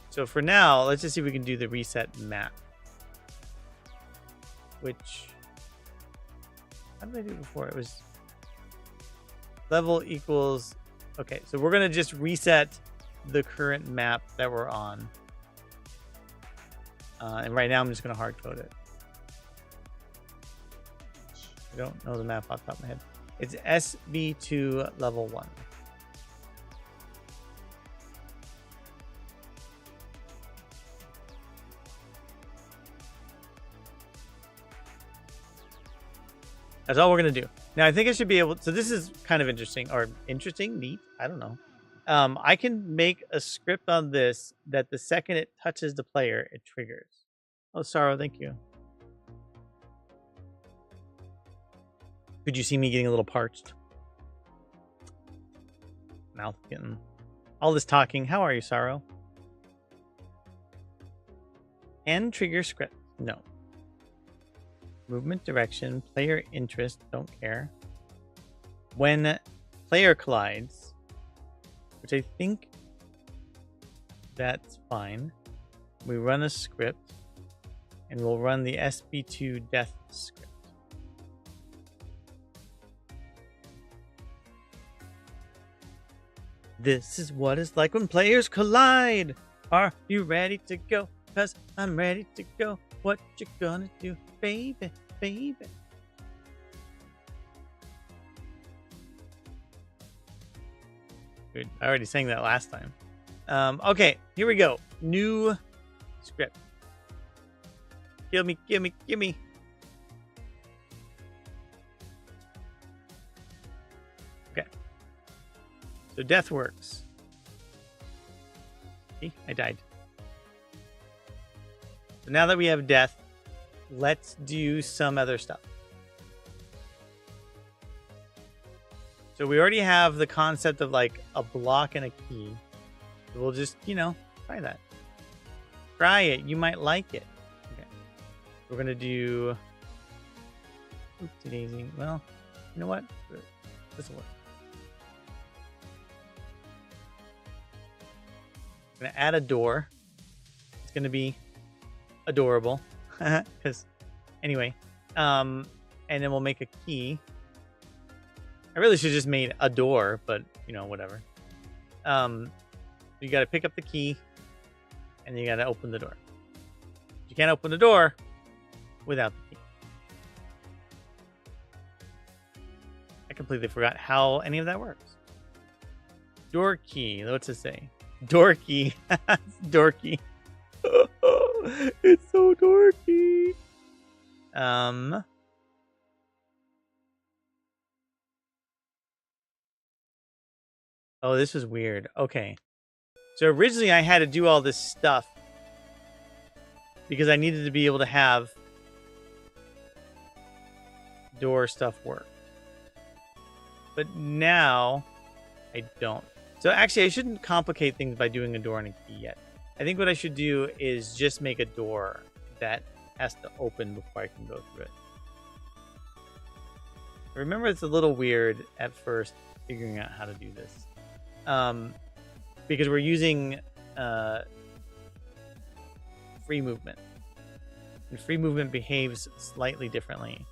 So for now, let's just see if we can do the reset map. Which, how did I do it before? It was level equals. Okay, so we're gonna just reset the current map that we're on. And right now I'm just gonna hard code it. I don't know the map off the top of my head. It's SB2 level 1. That's all we're going to do. Now, I think I should be able... So this is kind of interesting. Or interesting? Neat? I don't know. I can make a script on this that the second it touches the player, it triggers. Oh, Sorrow, thank you. Could you see me getting a little parched? Mouth getting... All this talking. How are you, Sorrow? And trigger script. No. Movement direction, player interest, don't care. When player collides, which I think that's fine. We run a script and we'll run the SB2 death script. This is what it's like when players collide. Are you ready to go? 'cause I'm ready to go. What you gonna do, baby, baby? Good. I already sang that last time. Okay, here we go. New script. Kill me, give me, give me. Okay. So death works. See, I died. So now that we have death, let's do some other stuff. So we already have the concept of like a block and a key. So we'll just, try that. Try it. You might like it. Okay. We're going to do... Oopsie daisy. Well, you know what? This will work. I'm going to add a door. It's going to be adorable. Because, anyway. And then we'll make a key. I really should have just made a door, but, whatever. You got to pick up the key, and then you got to open the door. You can't open the door without the key. I completely forgot how any of that works. Door key. What's it say? Door key. Dorky. It's so dorky. Oh, this was weird. Okay. So originally I had to do all this stuff because I needed to be able to have door stuff work. But now I don't. So actually I shouldn't complicate things by doing a door and a key yet. I think what I should do is just make a door that has to open before I can go through it. Remember, it's a little weird at first figuring out how to do this. Because we're using free movement. And free movement behaves slightly differently.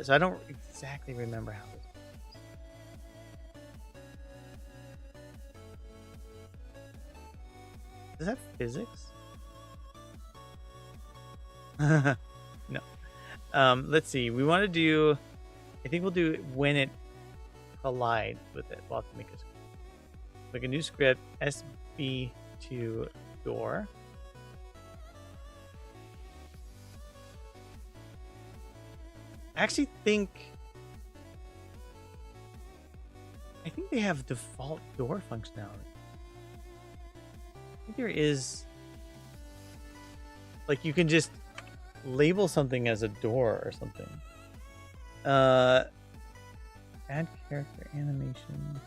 So I don't exactly remember how this works. Is that physics? No. Let's see. We want to do... I think we'll do it when it collides with it. We'll have to make a script. Make a new script. SB2 door. I actually think... I think they have default door functionality. I think there is... Like, you can just label something as a door or something. Add character animation.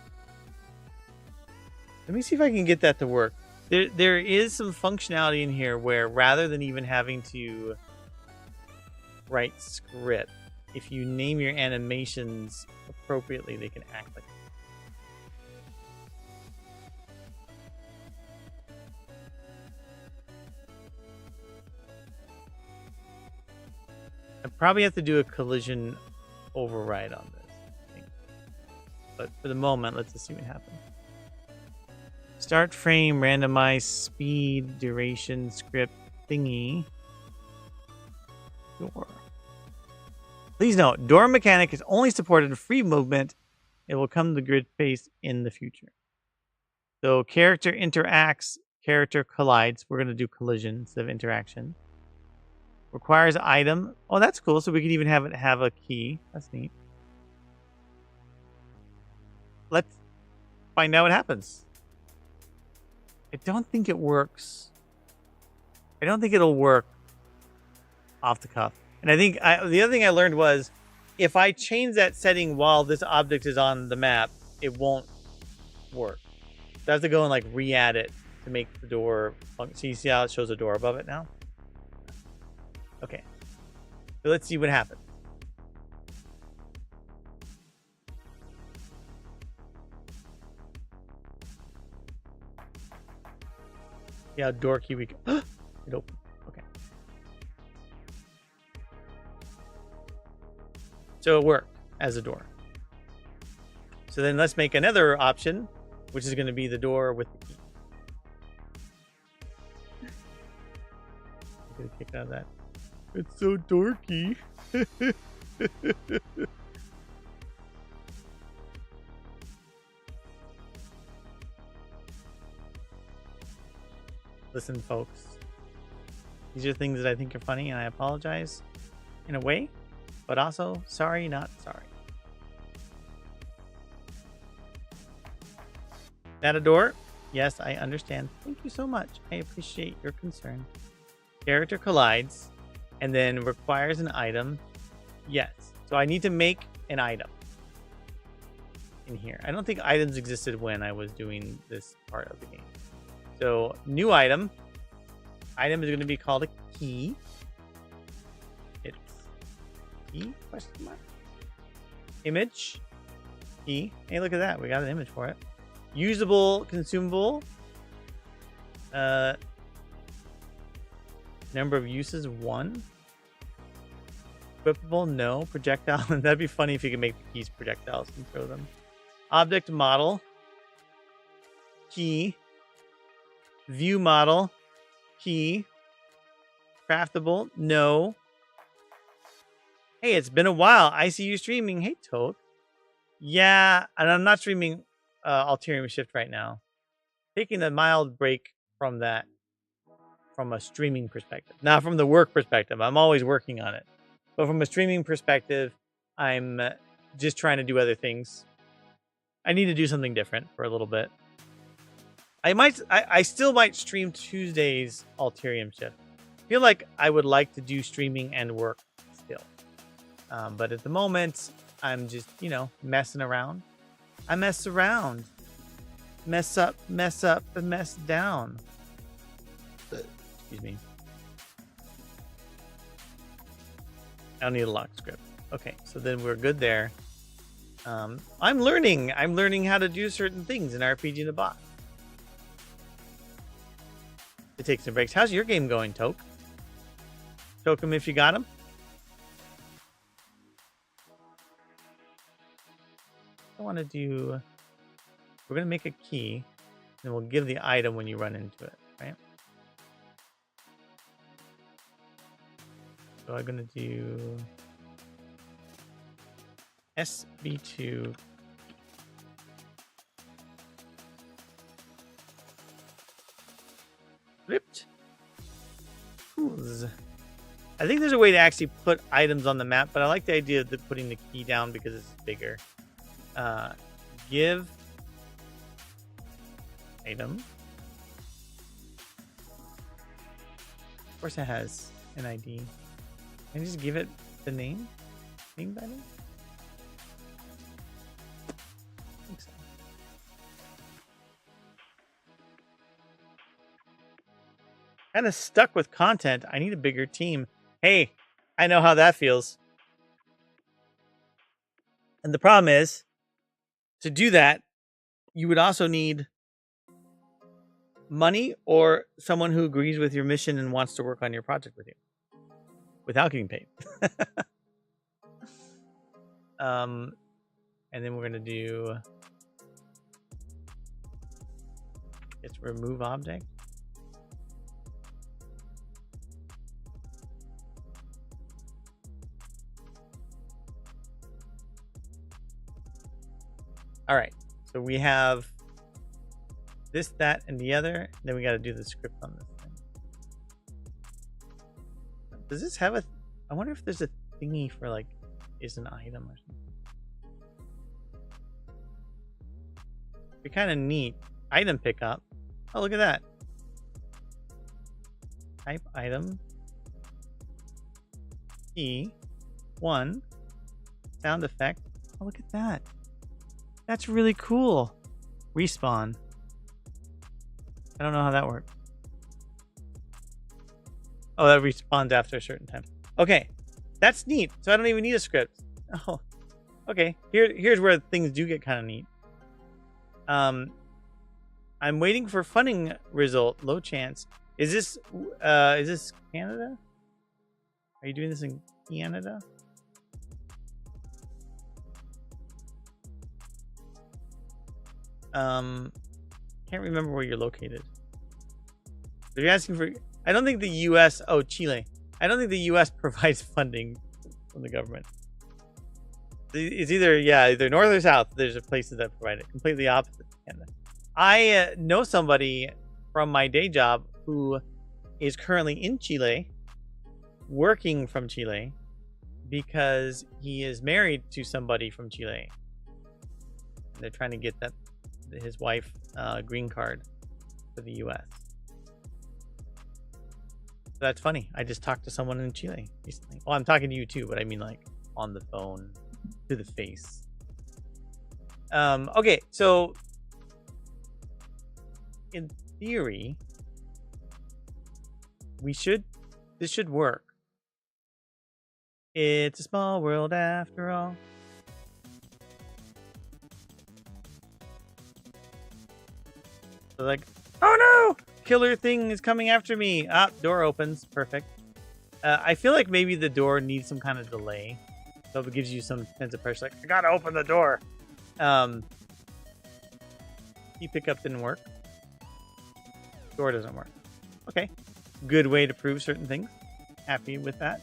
Let me see if I can get that to work. There is some functionality in here where rather than even having to write script, if you name your animations appropriately, they can act like it. I probably have to do a collision override on this, I think. But for the moment, let's just see what happens. Start frame, randomize, speed, duration, script, thingy. Door. Please note, door mechanic is only supported in free movement. It will come to the grid face in the future. So character interacts, character collides. We're going to do collision instead of interaction. Requires item. Oh, that's cool. So we can even have it have a key. That's neat. Let's find out what happens. I don't think it works. I don't think it'll work off the cuff. And I think the other thing I learned was if I change that setting while this object is on the map, it won't work. So I have to go and like re-add it to make the door function. So you see how it shows a door above it now? Okay. So let's see what happens. Yeah, door key we can. It opened. Okay. So it worked as a door. So then let's make another option, which is going to be the door with the key. get a kick out of that. It's so dorky. Listen, folks. These are things that I think are funny, and I apologize in a way, but also sorry, not sorry. Matador, yes, I understand. Thank you so much. I appreciate your concern. Character collides and then requires an item. Yes. So I need to make an item in here. I don't think items existed when I was doing this part of the game. So new item. Item is going to be called a key. It's key question mark. Image. Key. Hey, look at that. We got an image for it. Usable, consumable. Number of uses 1. Equipable, no. Projectile. That'd be funny if you could make the keys projectiles and throw them. Object model. Key. View model. Key. Craftable, no. Hey, it's been a while. I see you streaming. Hey, Toad. Yeah, and I'm not streaming Alterium Shift right now. Taking a mild break from that from a streaming perspective. Not from the work perspective. I'm always working on it. But from a streaming perspective, I'm just trying to do other things. I need to do something different for a little bit. I still might stream Tuesdays Alterium Shift. I feel like I would like to do streaming and work still. But at the moment, I'm just, messing around. I mess around. Mess up, and mess down. Excuse me. I don't need a lock script. Okay, so then we're good there. I'm learning how to do certain things in RPG in the Box. To take some breaks. How's your game going, Toke? Toke him if you got him. I want to do... We're going to make a key. And we'll give the item when you run into it, right? So I'm going to do... SB2... Script. Tools. I think there's a way to actually put items on the map, but I like the idea of putting the key down because it's bigger. Give item. Of course it has an ID. Can I just give it the name? Named item? I think so. Kind of stuck with content. I need a bigger team. Hey, I know how that feels. And the problem is, to do that, you would also need money or someone who agrees with your mission and wants to work on your project with you without getting paid. And then we're going to do it's remove object. All right, so we have this, that, and the other. Then we got to do the script on this thing. Does this have a... I wonder if there's a thingy for, like, is an item or something. Be kind of neat. Item pickup. Oh, look at that. Type item. Key. 1. Sound effect. Oh, look at that. That's really cool. Respawn. I don't know how that works. Oh, that respawns after a certain time. Okay, that's neat. So I don't even need a script. Oh, okay. Here's where things do get kind of neat. I'm waiting for funding result. Low chance. Is this Canada? Are you doing this in Canada? Can't remember where you're located. If you're asking for I don't think the U.S. Oh, Chile. I don't think the U.S. provides funding from the government. It's either north or south. There's places that provide it. Completely opposite to Canada. I know somebody from my day job who is currently in Chile, working from Chile, because he is married to somebody from Chile. They're trying to get his wife green card for the U.S. So that's funny. I just talked to someone in Chile recently. Well, I'm talking to you too, but I mean like on the phone to the face. Okay, so in theory, this should work. It's a small world after all. So like, oh no! Killer thing is coming after me. Ah, door opens. Perfect. I feel like maybe the door needs some kind of delay. So it gives you some sense of pressure. Like, I gotta open the door. Key pickup didn't work. Door doesn't work. Okay. Good way to prove certain things. Happy with that.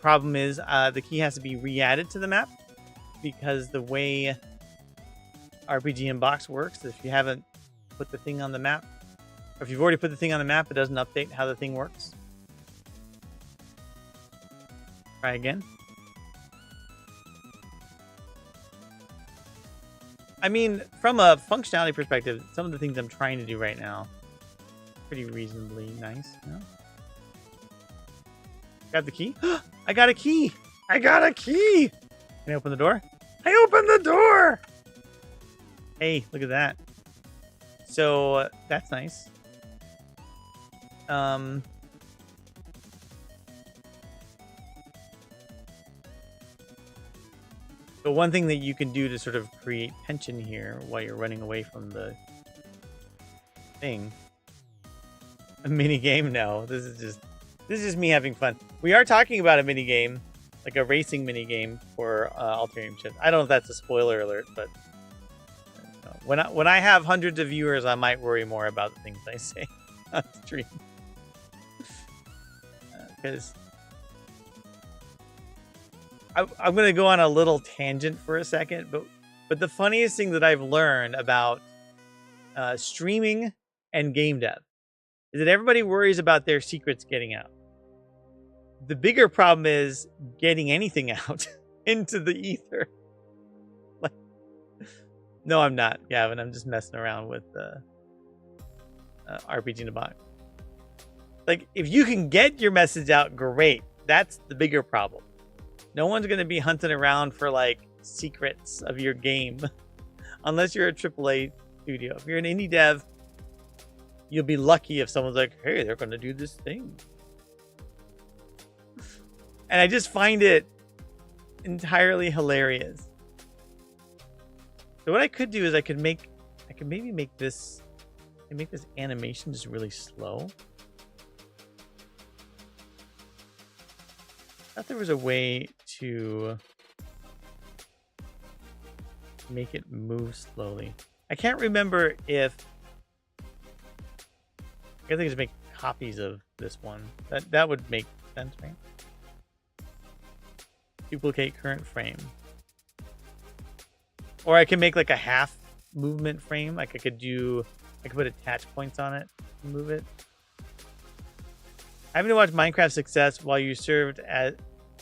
Problem is the key has to be re-added to the map, because the way RPG in Box works, if you haven't put the thing on the map, or if you've already put the thing on the map, it doesn't update how the thing works. Try again. I mean, from a functionality perspective, some of the things I'm trying to do right now, pretty reasonably nice. You know? Got the key? I got a key! I got a key! Can I open the door? I opened the door! Hey, look at that. So, that's nice. So one thing that you can do to sort of create tension here while you're running away from the thing. A mini game? No, this is just me having fun. We are talking about a mini game, like a racing mini game for Alterium Shift. I don't know if that's a spoiler alert, but when I have hundreds of viewers, I might worry more about the things I say on stream. Because I'm going to go on a little tangent for a second, but the funniest thing that I've learned about streaming and game dev is that everybody worries about their secrets getting out. The bigger problem is getting anything out into the ether. Like, no, I'm not, Gavin. I'm just messing around with RPG in a Box. Like, if you can get your message out, great. That's the bigger problem. No one's going to be hunting around for, like, secrets of your game. Unless you're a AAA studio. If you're an indie dev, you'll be lucky if someone's like, hey, they're going to do this thing. And I just find it entirely hilarious. So what I could do is I could maybe make this animation just really slow. I thought there was a way to make it move slowly. I can't remember if I guess I could just make copies of this one. That would make sense, right? Duplicate current frame. Or I can make like a half movement frame. Like I could put attach points on it and move it. Having to watch Minecraft success while you served as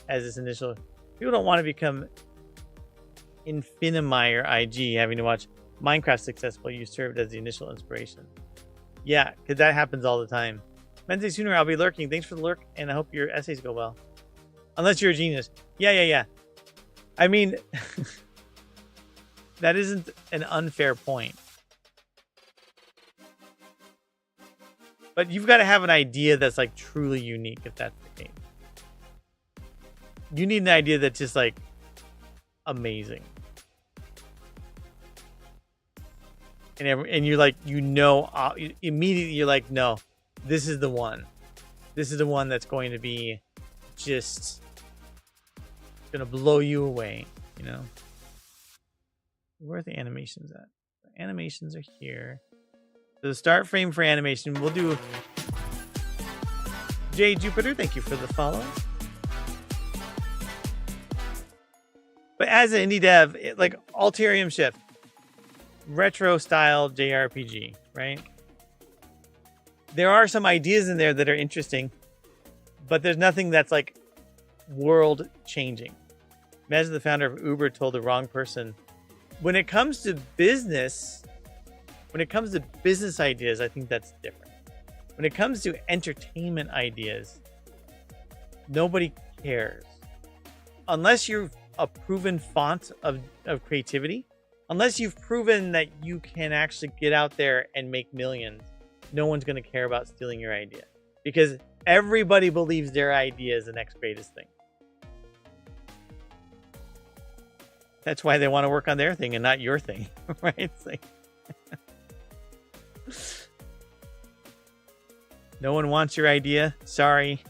this initial. People don't want to become Infinimire IG, having to watch Minecraft success while you served as the initial inspiration. Yeah, because that happens all the time. Wednesday sooner, I'll be lurking. Thanks for the lurk, and I hope your essays go well. Unless you're a genius. Yeah. I mean, that isn't an unfair point. But you've got to have an idea that's like truly unique if that's the case. You need an idea that's just like amazing. And you're like, immediately you're like, no, this is the one. This is the one that's going to be just gonna blow you away, you know? Where are the animations at? The animations are here. So the start frame for animation, we'll do J Jupiter, thank you for the follow. But as an indie dev, like Alterium Shift, retro style JRPG, right? There are some ideas in there that are interesting, but there's nothing that's like world changing. Imagine the founder of Uber told the wrong person. When it comes to business ideas, I think that's different. When it comes to entertainment ideas, nobody cares. Unless you're a proven font of creativity, unless you've proven that you can actually get out there and make millions, no one's going to care about stealing your idea. Because everybody believes their idea is the next greatest thing. That's why they want to work on their thing and not your thing, right? It's like no one wants your idea. Sorry.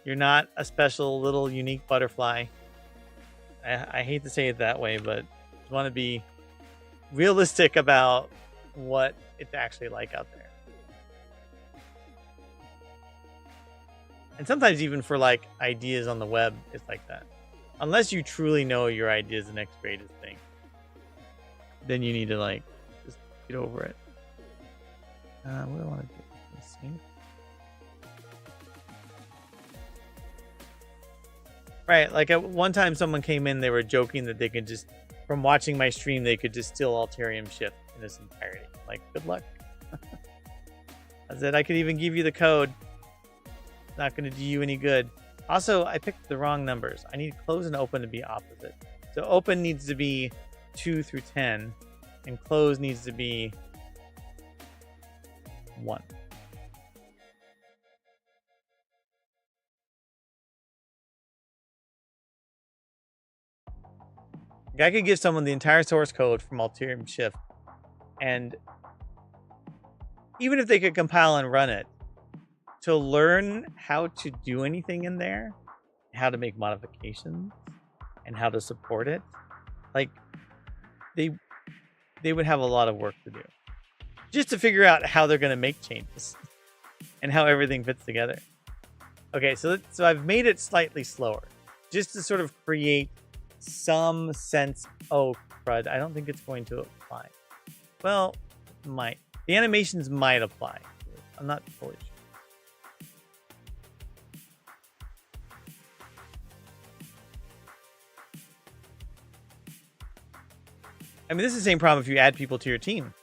You're not a special little unique butterfly. I hate to say it that way, but I want to be realistic about what it's actually like out there. And sometimes even for like ideas on the web, it's like that. Unless you truly know your idea is the next greatest thing, then you need to like just get over it. What do I want to do? Let's see. Right, like at one time someone came in, they were joking that they could just, from watching my stream, they could just steal Alterium Shift in its entirety. Like, good luck. I said I could even give you the code. It's not going to do you any good. Also, I picked the wrong numbers. I need close and open to be opposite. So open needs to be 2 through 10, and close needs to be 1. I could give someone the entire source code from Alterium Shift, and even if they could compile and run it, to learn how to do anything in there, how to make modifications, and how to support it, like they would have a lot of work to do just to figure out how they're going to make changes and how everything fits together. Okay, so I've made it slightly slower just to sort of create some sense. Oh crud, I don't think it's going to apply. Well, it might. The animations might apply. I'm not fully sure. I mean, this is the same problem if you add people to your team.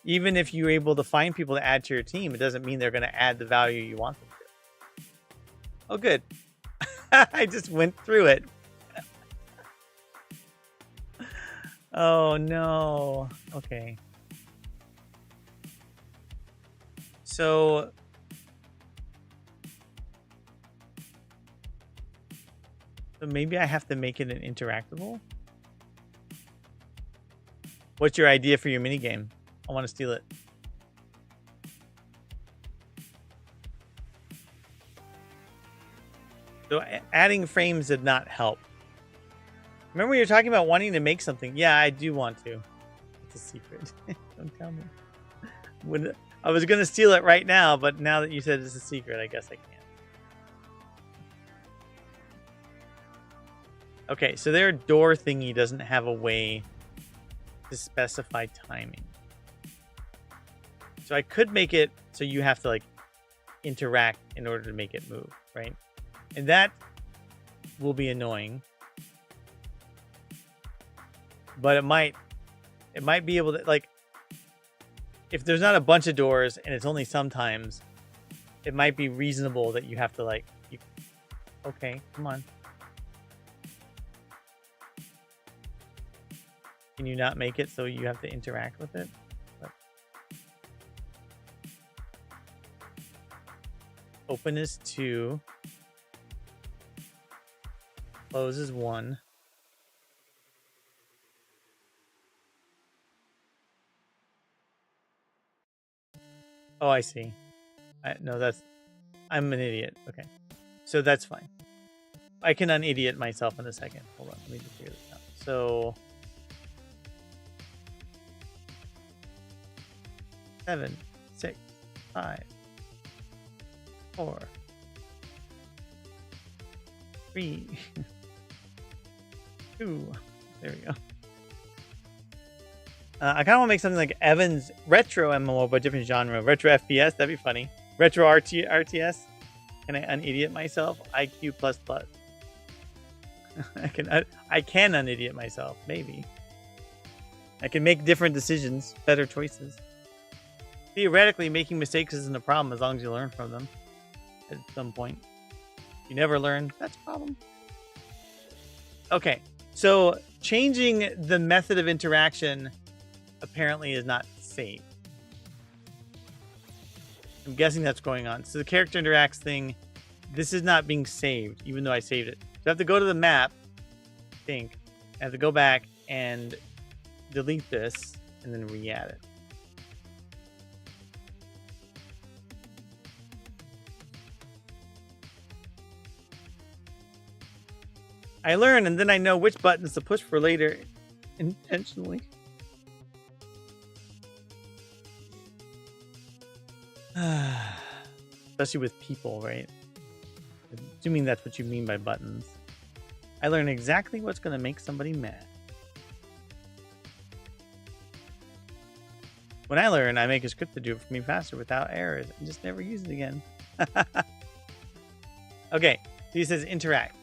Even if you're able to find people to add to your team, it doesn't mean they're going to add the value you want them to. Oh, good. I just went through it. Oh, no. Okay. So maybe I have to make it an interactable. What's your idea for your minigame? I want to steal it. So adding frames did not help. Remember you were talking about wanting to make something? Yeah, I do want to. It's a secret. Don't tell me. I was going to steal it right now, but now that you said it's a secret, I guess I can't. Okay, so their door thingy doesn't have a way to specify timing. So I could make it so you have to like interact in order to make it move, right? And that will be annoying. But it might be able to, like, if there's not a bunch of doors and it's only sometimes, it might be reasonable that you have to like, okay, come on. Can you not make it so you have to interact with it? But open is 2. Close is 1. Oh, I see. I'm an idiot. Okay. So that's fine. I can un-idiot myself in a second. Hold on, let me just figure this out. So 7, 6, 5, 4, 3, 2. There we go. I kind of want to make something like Evan's retro MMO, but different genre. Retro FPS, that'd be funny. Retro RTS. Can I un-idiot myself? IQ++. I can un-idiot myself, maybe. I can make different decisions, better choices. Theoretically, making mistakes isn't a problem as long as you learn from them at some point. You never learn, that's a problem. Okay, so changing the method of interaction apparently is not safe. I'm guessing that's going on. So the character interacts thing, this is not being saved, even though I saved it. So I have to go to the map, I think. I have to go back and delete this and then re-add it. I learn and then I know which buttons to push for later intentionally. Especially with people, right? Assuming that's what you mean by buttons. I learn exactly what's going to make somebody mad. When I learn, I make a script to do it for me faster without errors and just never use it again. Okay, so he says interact,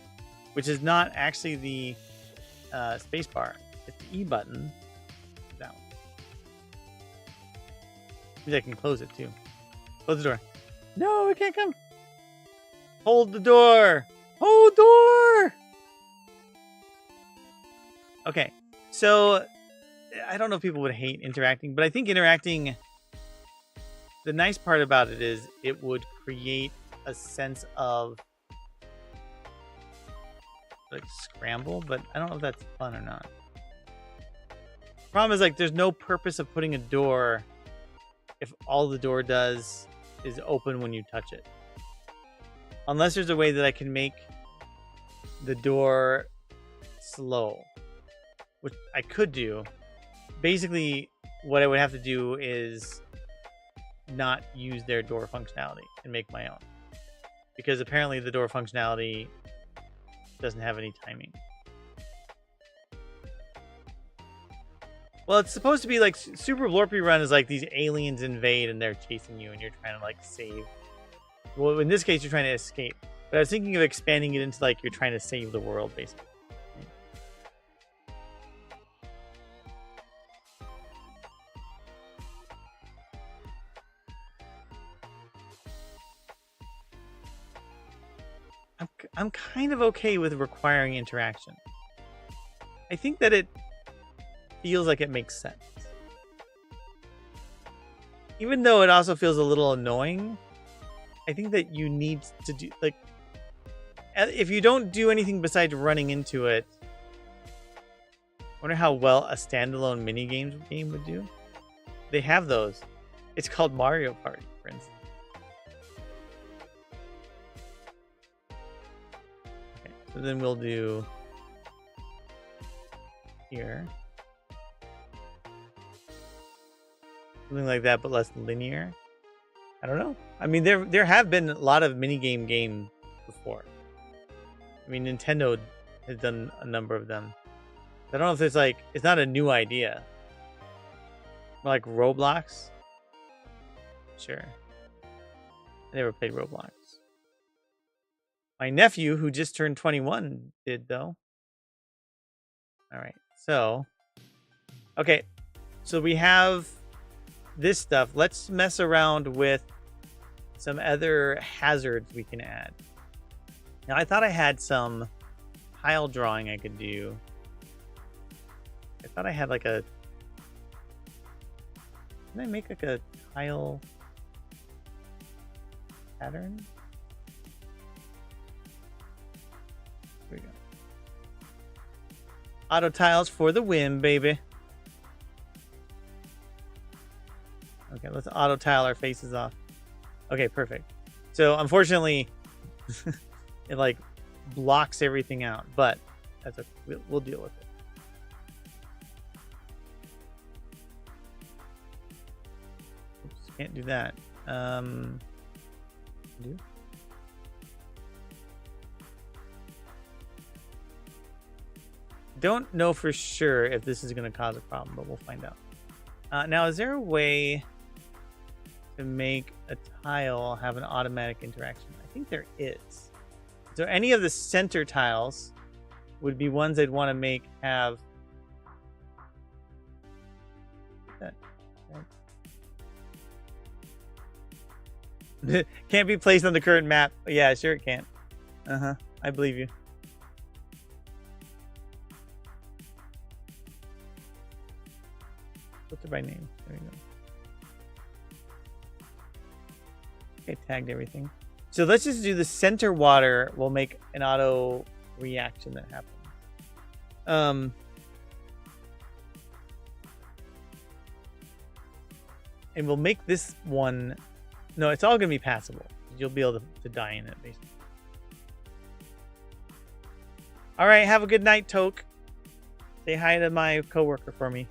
which is not actually the space bar. It's the E button. That one. Maybe I can close it too. Close the door. No, it can't come. Hold the door. Hold door. Okay, so I don't know if people would hate interacting, but I think interacting, the nice part about it is it would create a sense of like scramble, but I don't know if that's fun or not. Problem is, like, there's no purpose of putting a door if all the door does is open when you touch it. Unless there's a way that I can make the door slow, which I could do. Basically, what I would have to do is not use their door functionality and make my own. Because apparently the door functionality doesn't have any timing. Well, it's supposed to be like Super Blorpy Run is like these aliens invade and they're chasing you and you're trying to like save. Well, in this case, you're trying to escape. But I was thinking of expanding it into like you're trying to save the world, basically. I'm kind of okay with requiring interaction. I think that it feels like it makes sense. Even though it also feels a little annoying, I think that you need to do, like, if you don't do anything besides running into it, I wonder how well a standalone minigame game would do. They have those. It's called Mario Party, for instance. Okay, so then we'll do here. Something like that, but less linear. I don't know. I mean, there have been a lot of minigame games before. I mean, Nintendo has done a number of them. I don't know if there's like, it's not a new idea. Like Roblox? Sure. I never played Roblox. My nephew, who just turned 21, did though. Alright, so. Okay, so we have this stuff. Let's mess around with some other hazards we can add. Now, I thought I had some tile drawing I could do. I thought I had like a... Can I make like a tile pattern? Here we go. Auto tiles for the win, baby. Okay, let's auto tile our faces off. Okay, perfect. So unfortunately, it like blocks everything out, but that's okay. We'll deal with it. Oops, can't do that. Do? don't know for sure if this is going to cause a problem, but we'll find out. Now, is there a way to make a tile have an automatic interaction? I think there is. So any of the center tiles would be ones I'd want to make have that. Can't be placed on the current map. Yeah, sure it can't. I believe you. Filter by name. There we go. Okay, tagged everything. So let's just do the center water. Will make an auto reaction that happens. And we'll make this one. No, it's all going to be passable. You'll be able to die in it, basically. All right, have a good night, Toke. Say hi to my coworker for me.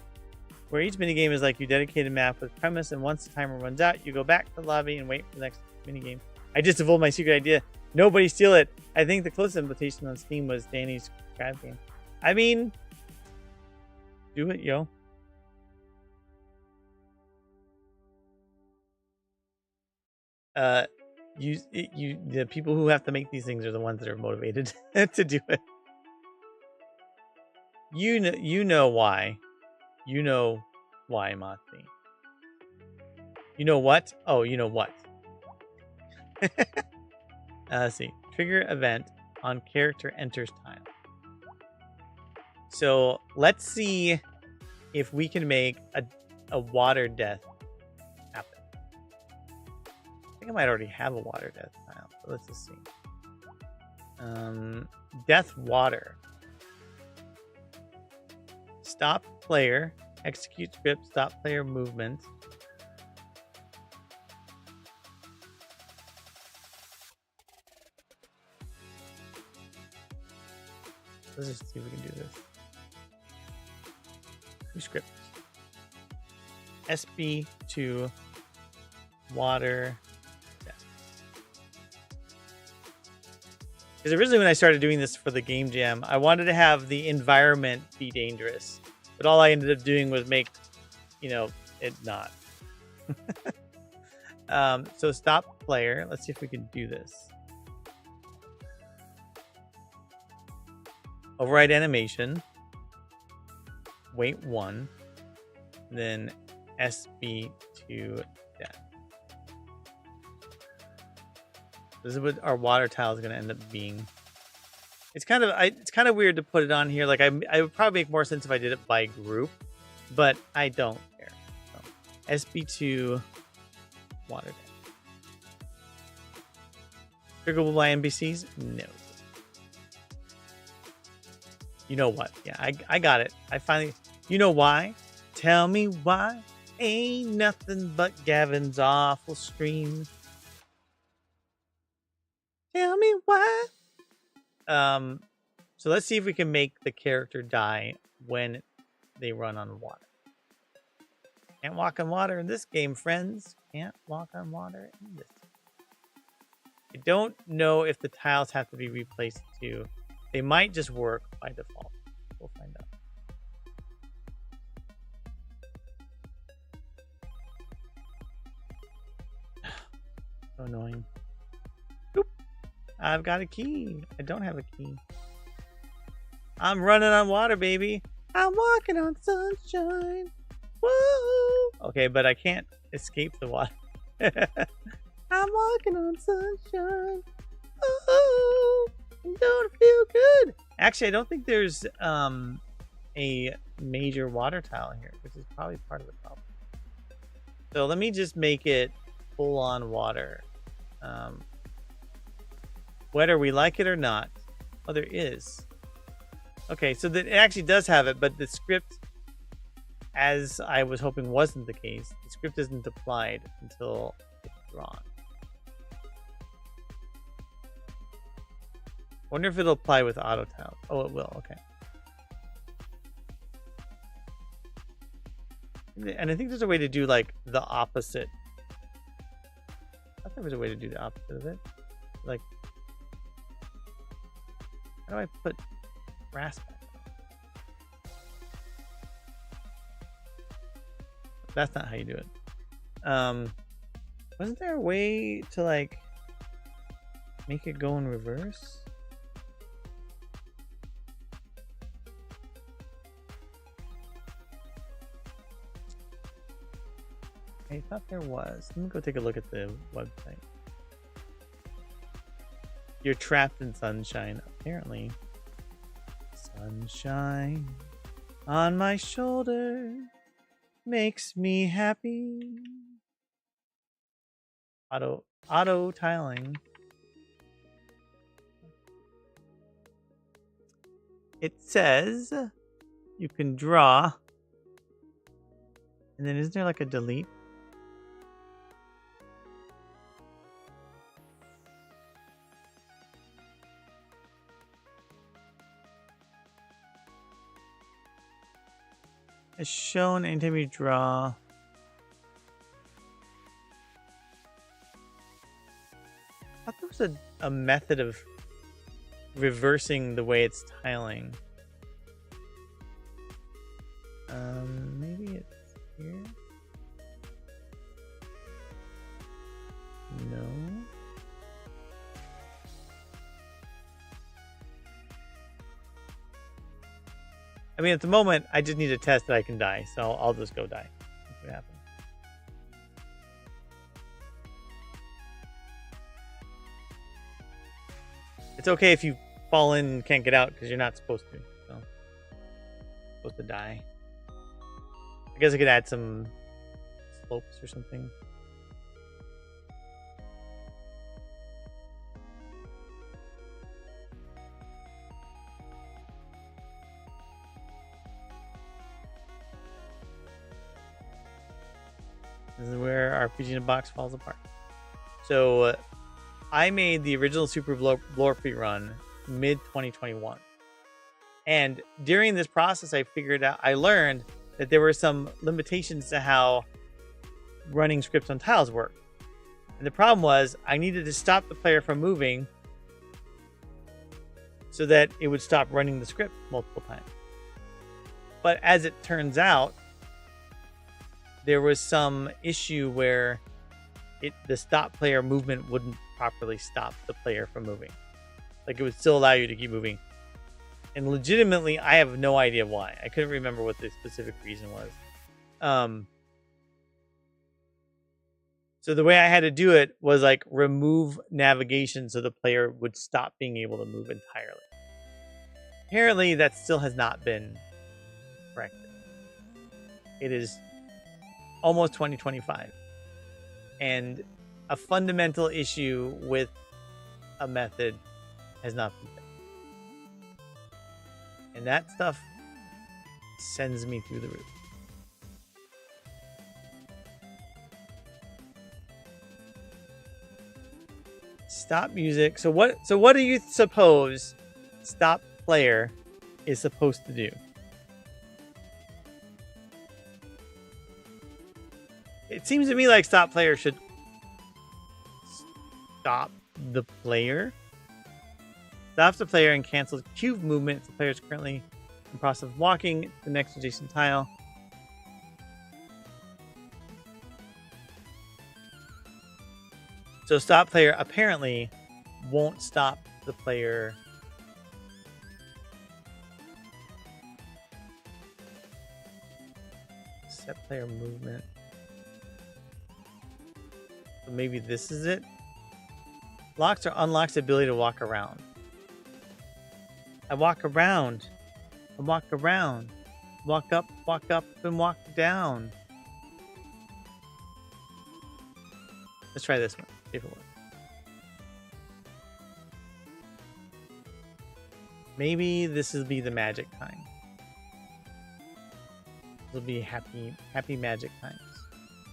Where each minigame is like your dedicated map with premise, and once the timer runs out, you go back to the lobby and wait for the next minigame. I just divulged my secret idea. Nobody steal it. I think the closest invitation on Steam was Danny's crab game. I mean, do it, yo. The people who have to make these things are the ones that are motivated to do it. You know why. You know why, Mothie. You know what? Oh, you know what? Let's see. Trigger event on character enters tile. So let's see if we can make a water death happen. I think I might already have a water death tile. So let's just see. Death water. Stop player. Execute script. Stop player movement. Let's just see if we can do this. Two scripts. SB2 water death. Because originally when I started doing this for the game jam, I wanted to have the environment be dangerous. But all I ended up doing was make, it not. So stop player. Let's see if we can do this. Override animation. Wait 1. Then SB2 death. This is what our water tile is going to end up being. It's kind of weird to put it on here. Like I would probably make more sense if I did it by group, but I don't care. So, SB2 water death. Triggerable by NPCs? No. You know what? Yeah, I got it. I finally... You know why? Tell me why. Ain't nothing but Gavin's awful stream. Tell me why. So let's see if we can make the character die when they run on water. Can't walk on water in this game, friends. Can't walk on water in this. I don't know if the tiles have to be replaced too. They might just work by default. We'll find out. So annoying. Boop. I've got a key. I don't have a key. I'm running on water, baby. I'm walking on sunshine. Whoa. Okay, but I can't escape the water. I'm walking on sunshine. Oh, don't feel good. Actually, I don't think there's a major water tile here, which is probably part of the problem. So let me just make it full on water. Whether we like it or not. Oh, there is. Okay, so that it actually does have it, but the script, as I was hoping wasn't the case, the script isn't applied until it's drawn. Wonder if it'll apply with auto tiles. Oh, it will. Okay. And I think there's a way to do like the opposite. I thought there was a way to do the opposite of it. Like, how do I put grass back on? That's not how you do it. Wasn't there a way to like make it go in reverse? I thought there was. Let me go take a look at the website. You're trapped in sunshine, apparently. Sunshine on my shoulder makes me happy. Auto tiling. It says you can draw, and then isn't there like a delete? It's shown anytime you draw. I thought there was a method of reversing the way it's tiling. Maybe it's here? No. I mean, at the moment, I just need to test that I can die, so I'll just go die. That's what happens. It's okay if you fall in and can't get out because you're not supposed to. So, supposed to die. I guess I could add some slopes or something. This is where RPG in a Box falls apart. So, I made the original Super Blorpy run mid-2021. And during this process, I learned that there were some limitations to how running scripts on tiles work. And the problem was I needed to stop the player from moving so that it would stop running the script multiple times. But as it turns out, there was some issue where the stop player movement wouldn't properly stop the player from moving. Like it would still allow you to keep moving. And legitimately, I have no idea why. I couldn't remember what the specific reason was. So the way I had to do it was like remove navigation so the player would stop being able to move entirely. Apparently, that still has not been corrected. It is almost 2025. And a fundamental issue with a method has not been fixed. And that stuff sends me through the roof. Stop music. So what do you suppose stop player is supposed to do? It seems to me like stop player should stop the player. Stops the player and cancels cube movement if the player is currently in the process of walking to the next adjacent tile. So stop player apparently won't stop the player. Set player movement. So maybe this is it. Locks or unlocks the ability to walk around. I walk around. I walk around. Walk up, and walk down. Let's try this one. See if it works. Maybe this will be the magic time. This will be happy magic times.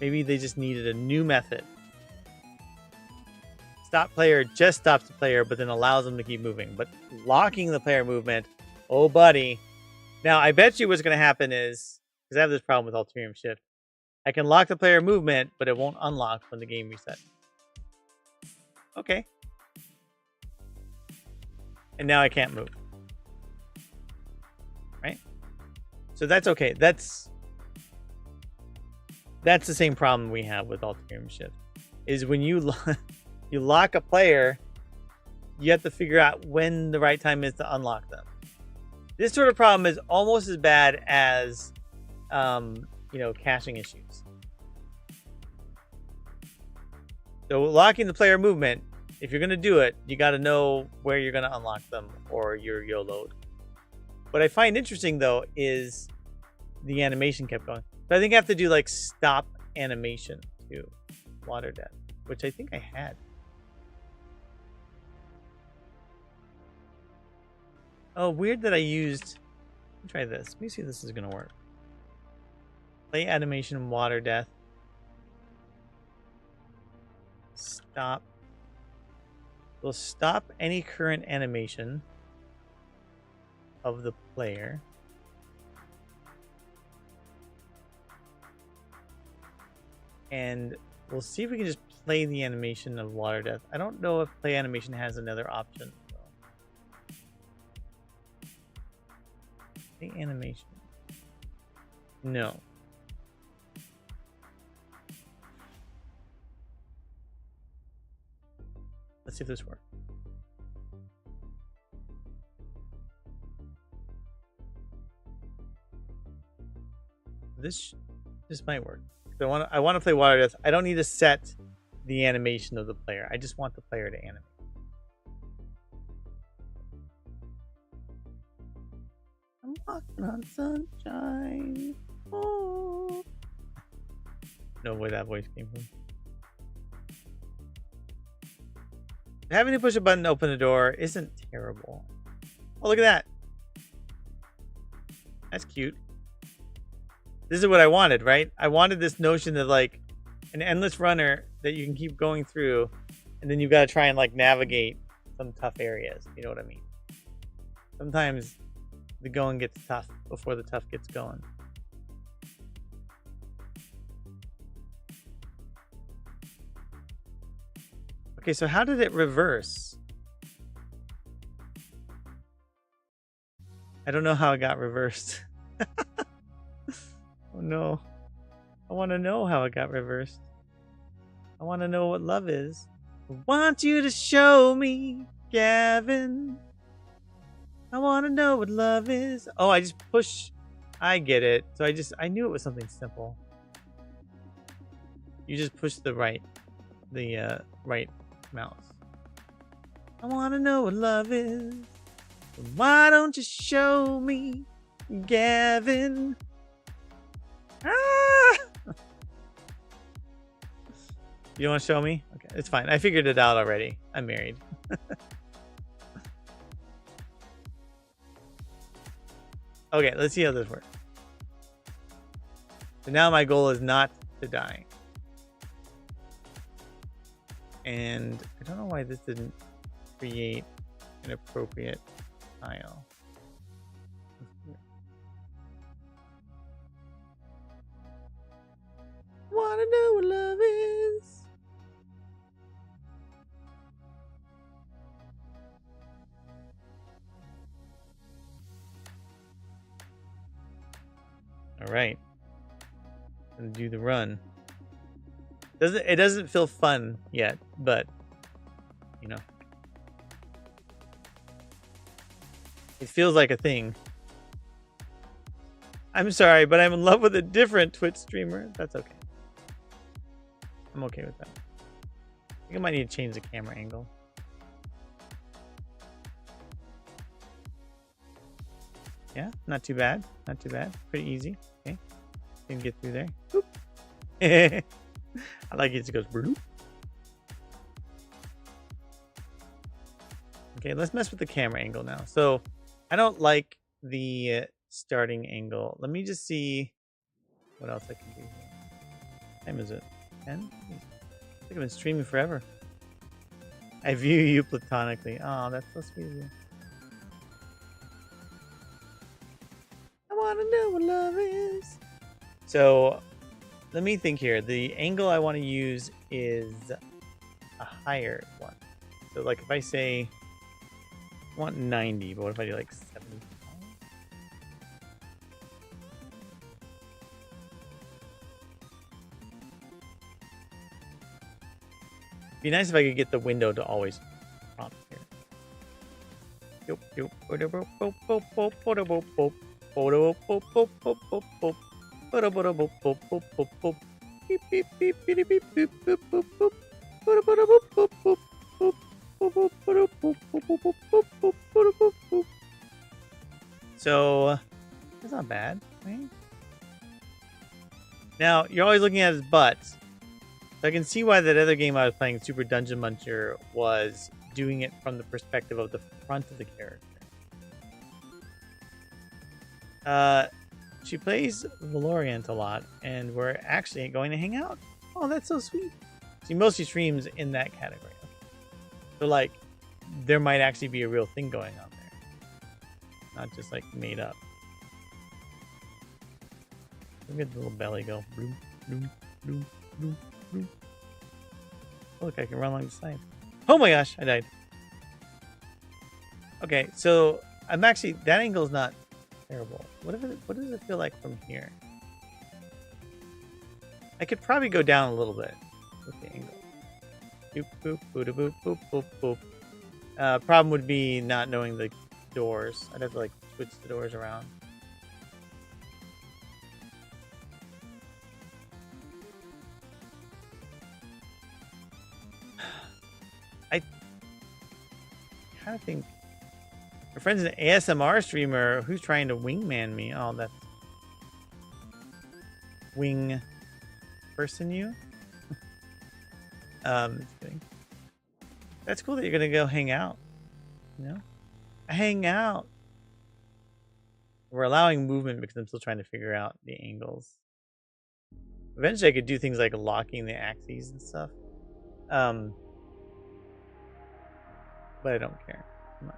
Maybe they just needed a new method. Stop player just stops the player, but then allows them to keep moving. But locking the player movement, oh buddy. Now, I bet you what's going to happen is, because I have this problem with Alterium Shift, I can lock the player movement, but it won't unlock when the game resets. Okay. And now I can't move. Right? So that's okay. that's the same problem we have with Alterium Shift. Is when you you lock a player, you have to figure out when the right time is to unlock them. This sort of problem is almost as bad as, caching issues. So locking the player movement, if you're going to do it, you got to know where you're going to unlock them or you're YOLO'd. What I find interesting, though, is the animation kept going. So I think I have to do, like, stop animation to water death, which I think I had. Oh, weird that I used... Let me try this. Let me see if this is going to work. Play animation water death. Stop. We'll stop any current animation of the player. And we'll see if we can just play the animation of water death. I don't know if play animation has another option. Play animation. No. Let's see if this works. This might work. So I want to play water death. I don't need to set the animation of the player. I just want the player to animate. I'm walking on sunshine. Oh. No where that voice came from. Having to push a button to open the door isn't terrible. Oh, look at that. That's cute. This is what I wanted, right? I wanted this notion of like an endless runner that you can keep going through, and then you've got to try and like navigate some tough areas. You know what I mean? Sometimes the going gets tough before the tough gets going. Okay, so how did it reverse? I don't know how it got reversed. Oh no. I want to know how it got reversed. I want to know what love is. I want you to show me, Gavin. I want to know what love is. Oh, I just push. I get it. So I knew it was something simple. You just push the right mouse. I want to know what love is. Why don't you show me, Gavin? Ah! You don't want to show me? Okay, it's fine. I figured it out already. I'm married. Okay, let's see how this works. So now my goal is not to die. And I don't know why this didn't create an appropriate tile. Wanna know what love is? All right. Gonna do the run. It doesn't feel fun yet, but you know. It feels like a thing. I'm sorry, but I'm in love with a different Twitch streamer. That's okay. I'm okay with that. I think I might need to change the camera angle. Yeah, not too bad. Not too bad. Pretty easy. Okay. Can get through there. Boop. I like it. It goes bloop. Okay, let's mess with the camera angle now. So I don't like the starting angle. Let me just see what else I can do here. What time is it? 10? I think I've been streaming forever. I view you platonically. Oh, that's so sweet of you. I want to know what love is. So let me think here. The angle I want to use is a higher one. So like if I say I want 90, but what if I do like 75? Be nice if I could get the window to always prompt here. So that's not bad, right? Now you're always looking at his butt. So I can see why that other game I was playing, Super Dungeon Muncher, was doing it from the perspective of the front of the character. She plays Valorant a lot, and we're actually going to hang out. Oh, that's so sweet. She mostly streams in that category. So, like, there might actually be a real thing going on there. Not just, like, made up. Look at the little belly go. Bloom, bloom, bloom, bloom, bloom. Look, I can run along the side. Oh my gosh, I died. Okay, so I'm actually... That angle is not terrible. What does it feel like from here? I could probably go down a little bit with the angle. Boop, boop, boop, boop, boop, boop, boop. Problem would be not knowing the doors. I'd have to like switch the doors around. I kind of think my friend's an ASMR streamer who's trying to wingman me. Oh, that's wing person you. Just kidding. That's cool that you're gonna go hang out. You know, hang out. We're allowing movement because I'm still trying to figure out the angles. Eventually, I could do things like locking the axes and stuff. But I don't care. Come on.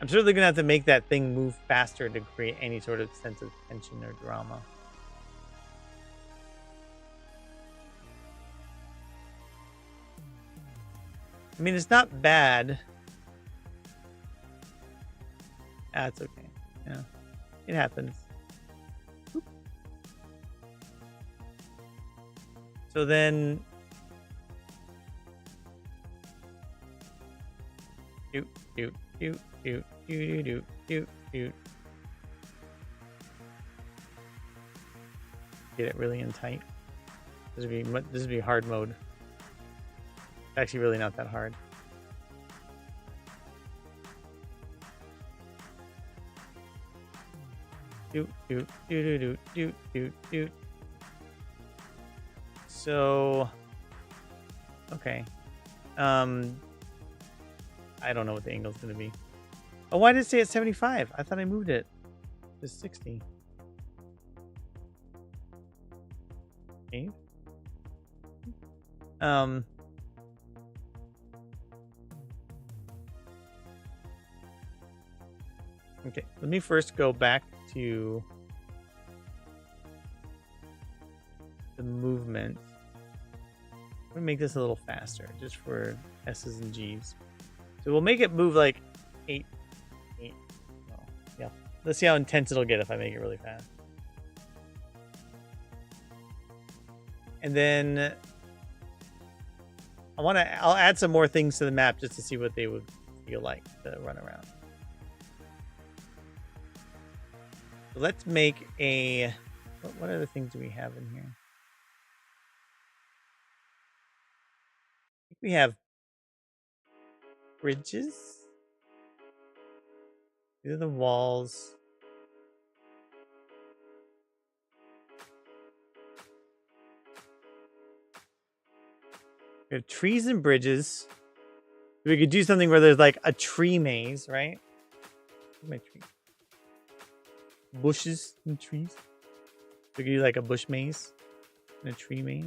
I'm certainly gonna have to make that thing move faster to create any sort of sense of tension or drama. I mean, it's not bad. That's okay. Yeah, it happens. Oop. So then, doot doot doot doot doot doot doot doot. Get it really in tight. This would be hard mode. It's actually really not that hard. Doot doot doot doot doot doot doot. So, okay. I don't know what the angle's gonna be. Oh, why did it say it's 75? I thought I moved it to 60. Okay. Okay, let me first go back to the movement. I'm gonna make this a little faster, just for S's and G's. So we'll make it move like 8. Oh, yeah. Let's see how intense it'll get if I make it really fast. And then I'll add some more things to the map just to see what they would feel like to run around. So let's make a... What other things do we have in here? I think we have bridges. These are the walls. We have trees and bridges. We could do something where there's like a tree maze, right? Where's my tree? Bushes and trees. We could do like a bush maze and a tree maze.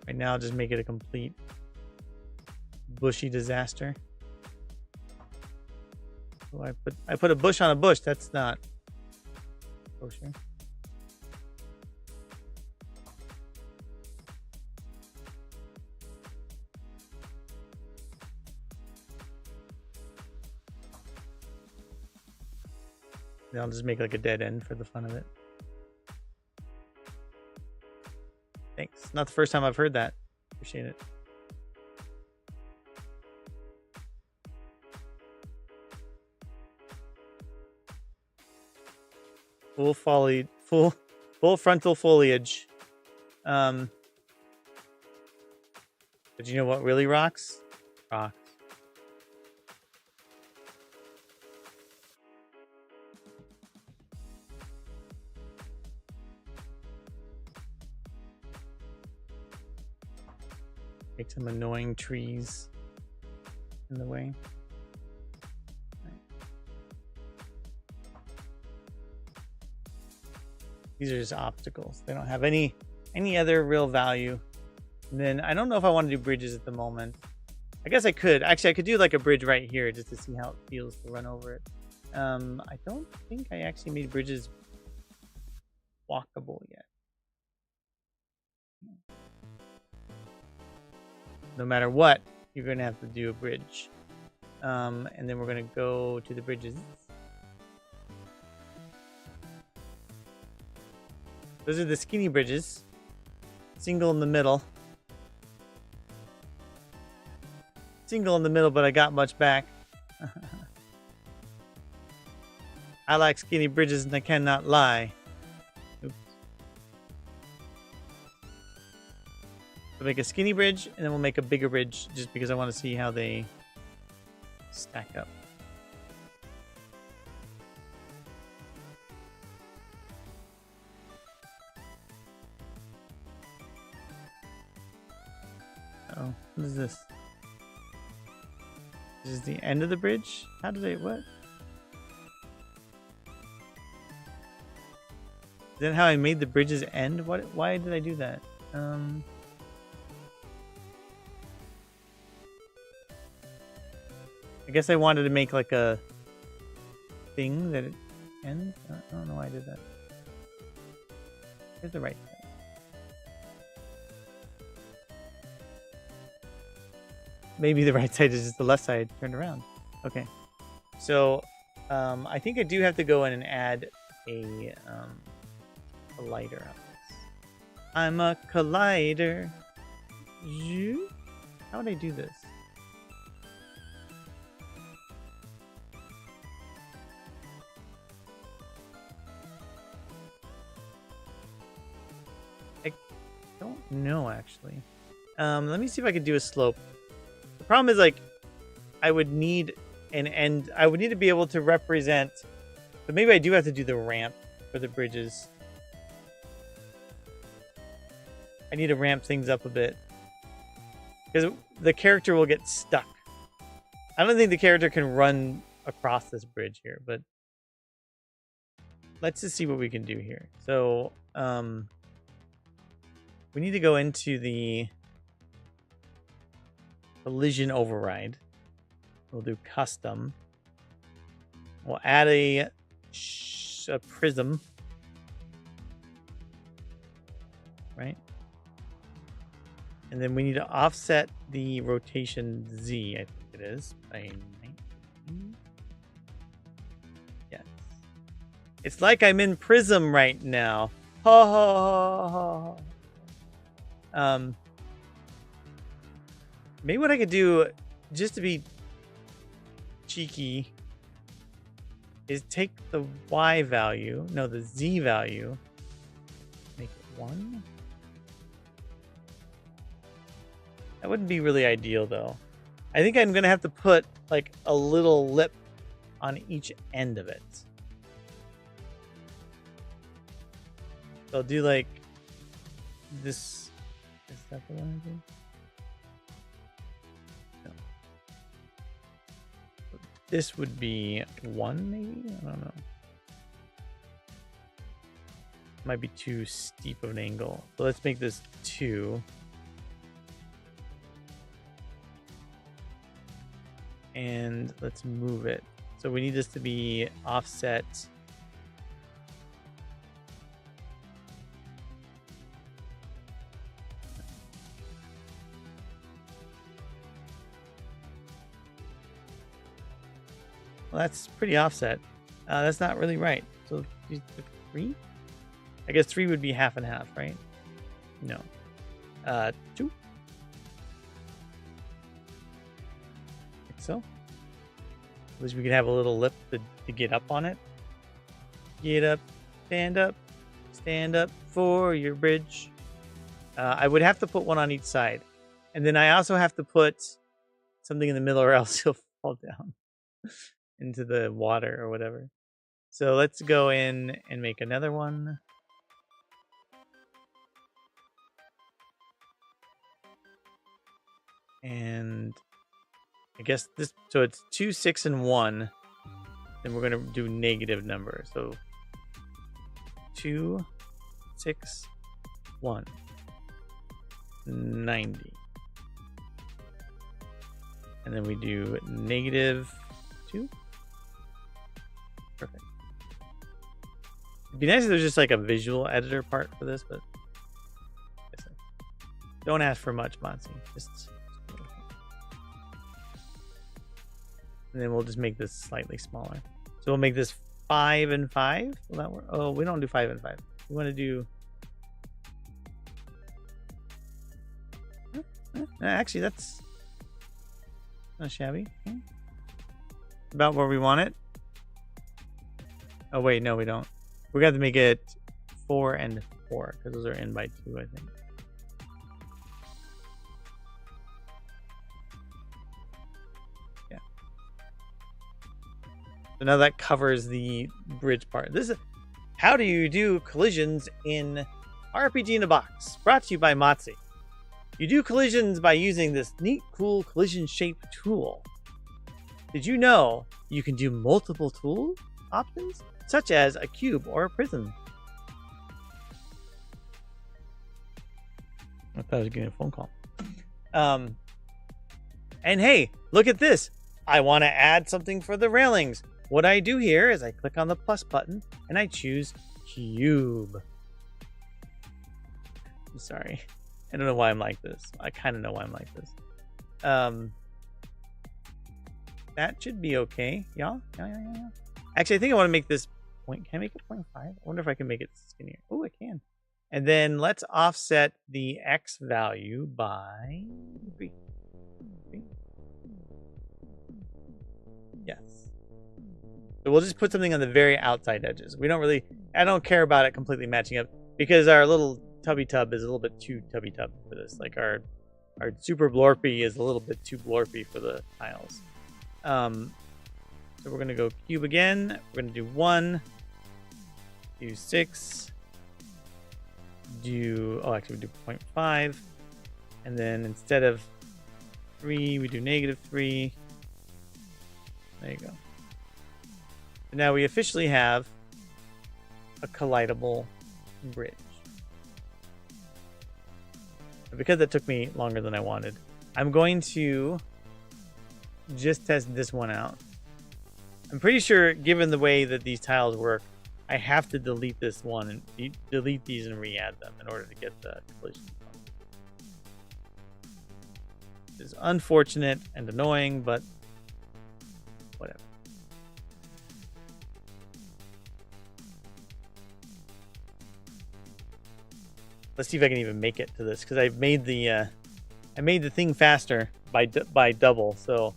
Right now, I'll just make it a complete bushy disaster. Oh, I put a bush on a bush. That's not kosher. Then I'll just make like a dead end for the fun of it. Thanks. Not the first time I've heard that. Appreciate it. Full frontal foliage. But you know what really rocks? Rocks. Make some annoying trees in the way. These are just obstacles. They don't have any other real value. And then I don't know if I want to do bridges at the moment. I guess I could. Actually, I could do like a bridge right here just to see how it feels to run over it. I don't think I actually made bridges walkable yet. No matter what, you're going to have to do a bridge. And then we're going to go to the bridges. Those are the skinny bridges. Single in the middle. Single in the middle, but I got much back. I like skinny bridges and I cannot lie. Oops. We'll make a skinny bridge and then we'll make a bigger bridge just because I want to see how they stack up. Oh, what is this? This is the end of the bridge? How did I, what? Is that how I made the bridges end? What? Why did I do that? I guess I wanted to make like a thing that it ends. I don't know why I did that. Here's the right side. Maybe the right side is just the left side turned around. Okay. So I think I do have to go in and add a collider on this. I'm a collider. How would I do this? I don't know actually. Let me see if I can do a slope. The problem is like I would need an end. I would need to be able to represent, but maybe I do have to do the ramp for the bridges. I need to ramp things up a bit because the character will get stuck. I don't think the character can run across this bridge here, but let's just see what we can do here. So we need to go into the collision override. We'll do custom. We'll add a prism, right? And then we need to offset the rotation Z, I think it is, by 19. Yes. It's like I'm in Prism right now. Ha ha ha ha. Maybe what I could do, just to be cheeky, is take the Y value, no, the Z value, make it 1. That wouldn't be really ideal, though. I think I'm going to have to put, like, a little lip on each end of it. So I'll do, like, this. Is that the one I do? No. This would be 1, maybe? I don't know. Might be too steep of an angle. So let's make this 2. And let's move it. So we need this to be offset. Well, that's pretty offset. That's not really right. So 3? I guess 3 would be half and half, right? No. 2. Like so. At least we could have a little lip to get up on it. Get up, stand up for your bridge. I would have to put one on each side. And then I also have to put something in the middle or else he'll fall down into the water or whatever. So let's go in and make another one. And I guess this, so it's 2, 6, and 1. Then we're going to do negative numbers. So 2, 6, 1. 90. And then we do negative 2. Perfect. It'd be nice if there's just like a visual editor part for this, but don't ask for much, Monty. And then we'll just make this slightly smaller. So we'll make this 5 and 5. Will that work? Oh, we don't do 5 and 5. We want to do... Actually, that's not shabby. Okay. About where we want it. Oh, wait, no, we don't. We got to make it 4 and 4, because those are in by 2, I think. Yeah. So now that covers the bridge part. This is how do you do collisions in RPG in a Box, brought to you by Motzi. You do collisions by using this neat, cool collision shape tool. Did you know you can do multiple tool options, such as a cube or a prism? I thought I was getting a phone call. And hey, look at this. I want to add something for the railings. What I do here is I click on the plus button and I choose cube. I'm sorry. I don't know why I'm like this. I kind of know why I'm like this. That should be okay. Yeah. Actually, I think I want to make this point. Can I make it 0.5? I wonder if I can make it skinnier. Oh, I can. And then let's offset the X value by 3. Yes. So we'll just put something on the very outside edges. We don't really, I don't care about it completely matching up because our little tubby tub is a little bit too tubby tub for this. Like our super blorpy is a little bit too blorpy for the tiles. So we're going to go cube again. We're going to do 1, do 6, actually we do 0.5. And then instead of 3, we do -3. There you go. And now we officially have a collidable bridge. But because that took me longer than I wanted, I'm going to just test this one out. I'm pretty sure, given the way that these tiles work, I have to delete this one and delete these and re-add them in order to get the collision. It's unfortunate and annoying, but whatever. Let's see if I can even make it to this, because I made the thing faster by double, so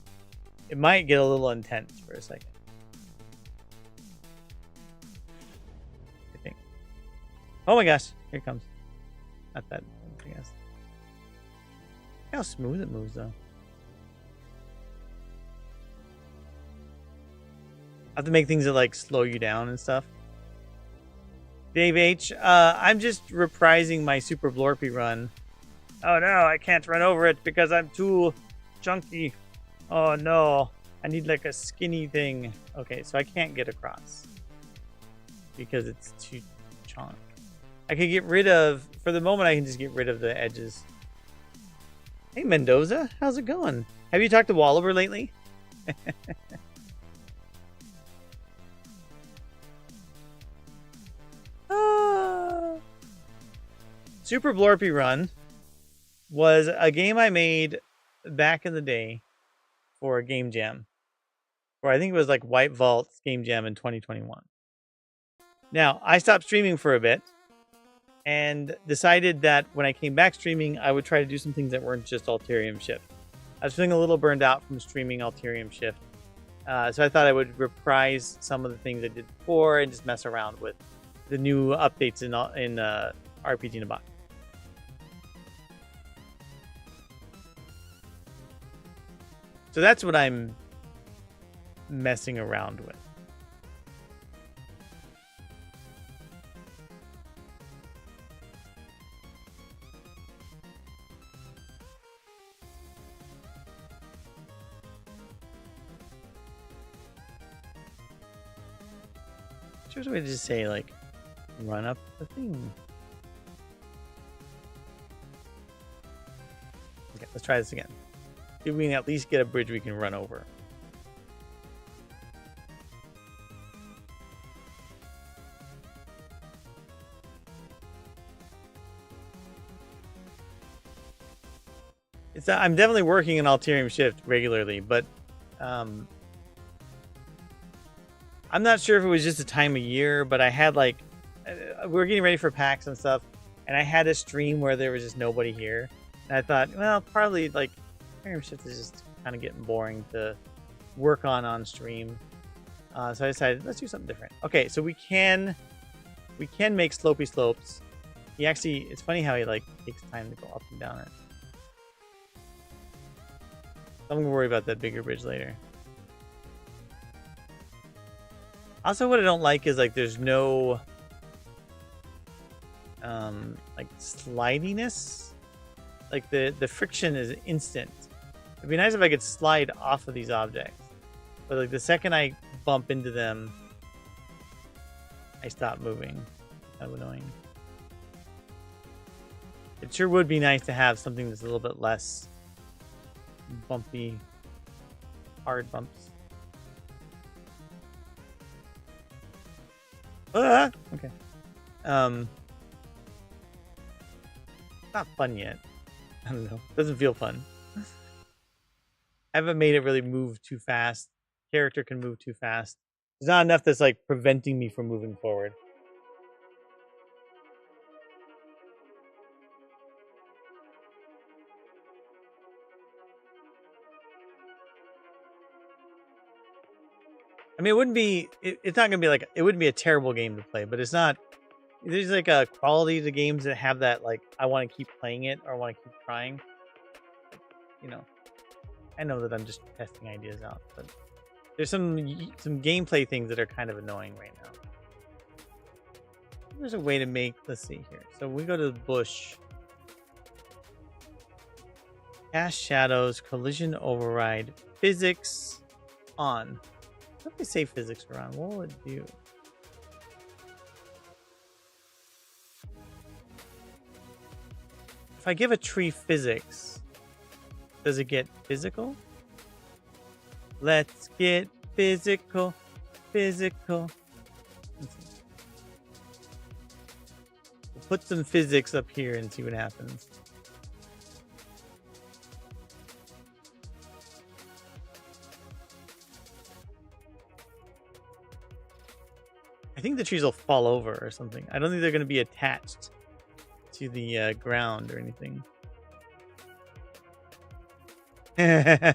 it might get a little intense for a second. I think. Oh my gosh, here it comes. Not that, I guess. Look how smooth it moves, though. I have to make things that like slow you down and stuff. Dave H, I'm just reprising my Super Blorpy run. Oh no, I can't run over it because I'm too chunky. Oh no, I need like a skinny thing. Okay, so I can't get across because it's too chunk. I could get rid of, for the moment I can just get rid of the edges. Hey Mendoza, how's it going? Have you talked to Wallaber lately? Super Blorpy Run was a game I made back in the day for a game jam. or I think it was like White Vault's Game Jam in 2021. Now, I stopped streaming for a bit and decided that when I came back streaming, I would try to do some things that weren't just Alterium Shift. I was feeling a little burned out from streaming Alterium Shift. So I thought I would reprise some of the things I did before and just mess around with the new updates in RPG in a Box. So that's what I'm messing around with. There's a way to just say, like, run up the thing. Okay, let's try this again. See if we can at least get a bridge we can run over. I'm definitely working in Alterium Shift regularly, but I'm not sure if it was just a time of year, but I had we were getting ready for PAX and stuff, and I had a stream where there was just nobody here. And I thought, well, probably Alterium Shift is just kind of getting boring to work on stream. So I decided, let's do something different. Okay, so we can make slopey slopes. It's funny how he takes time to go up and down it. I'm gonna worry about that bigger bridge later. Also, what I don't like is there's no slidiness. The friction is instant. It'd be nice if I could slide off of these objects, but the second I bump into them, I stop moving. Kind of annoying. It sure would be nice to have something that's a little bit less bumpy, hard bumps. Okay. Not fun yet. I don't know. Doesn't feel fun. I haven't made it really move too fast. Character can move too fast. There's not enough that's preventing me from moving forward. I mean, it wouldn't be. It's not gonna be it wouldn't be a terrible game to play, but it's not. There's a quality to games that have that I want to keep playing it or I want to keep trying. I know that I'm just testing ideas out, but there's some gameplay things that are kind of annoying right now. There's a way to make. Let's see here. So we go to the bush. Cast shadows, collision override, physics on. What if we say physics are on? What will it do? If I give a tree physics, does it get physical? Let's get physical. Physical. We'll put some physics up here and see what happens. I think the trees will fall over or something. I don't think they're going to be attached to the ground or anything. I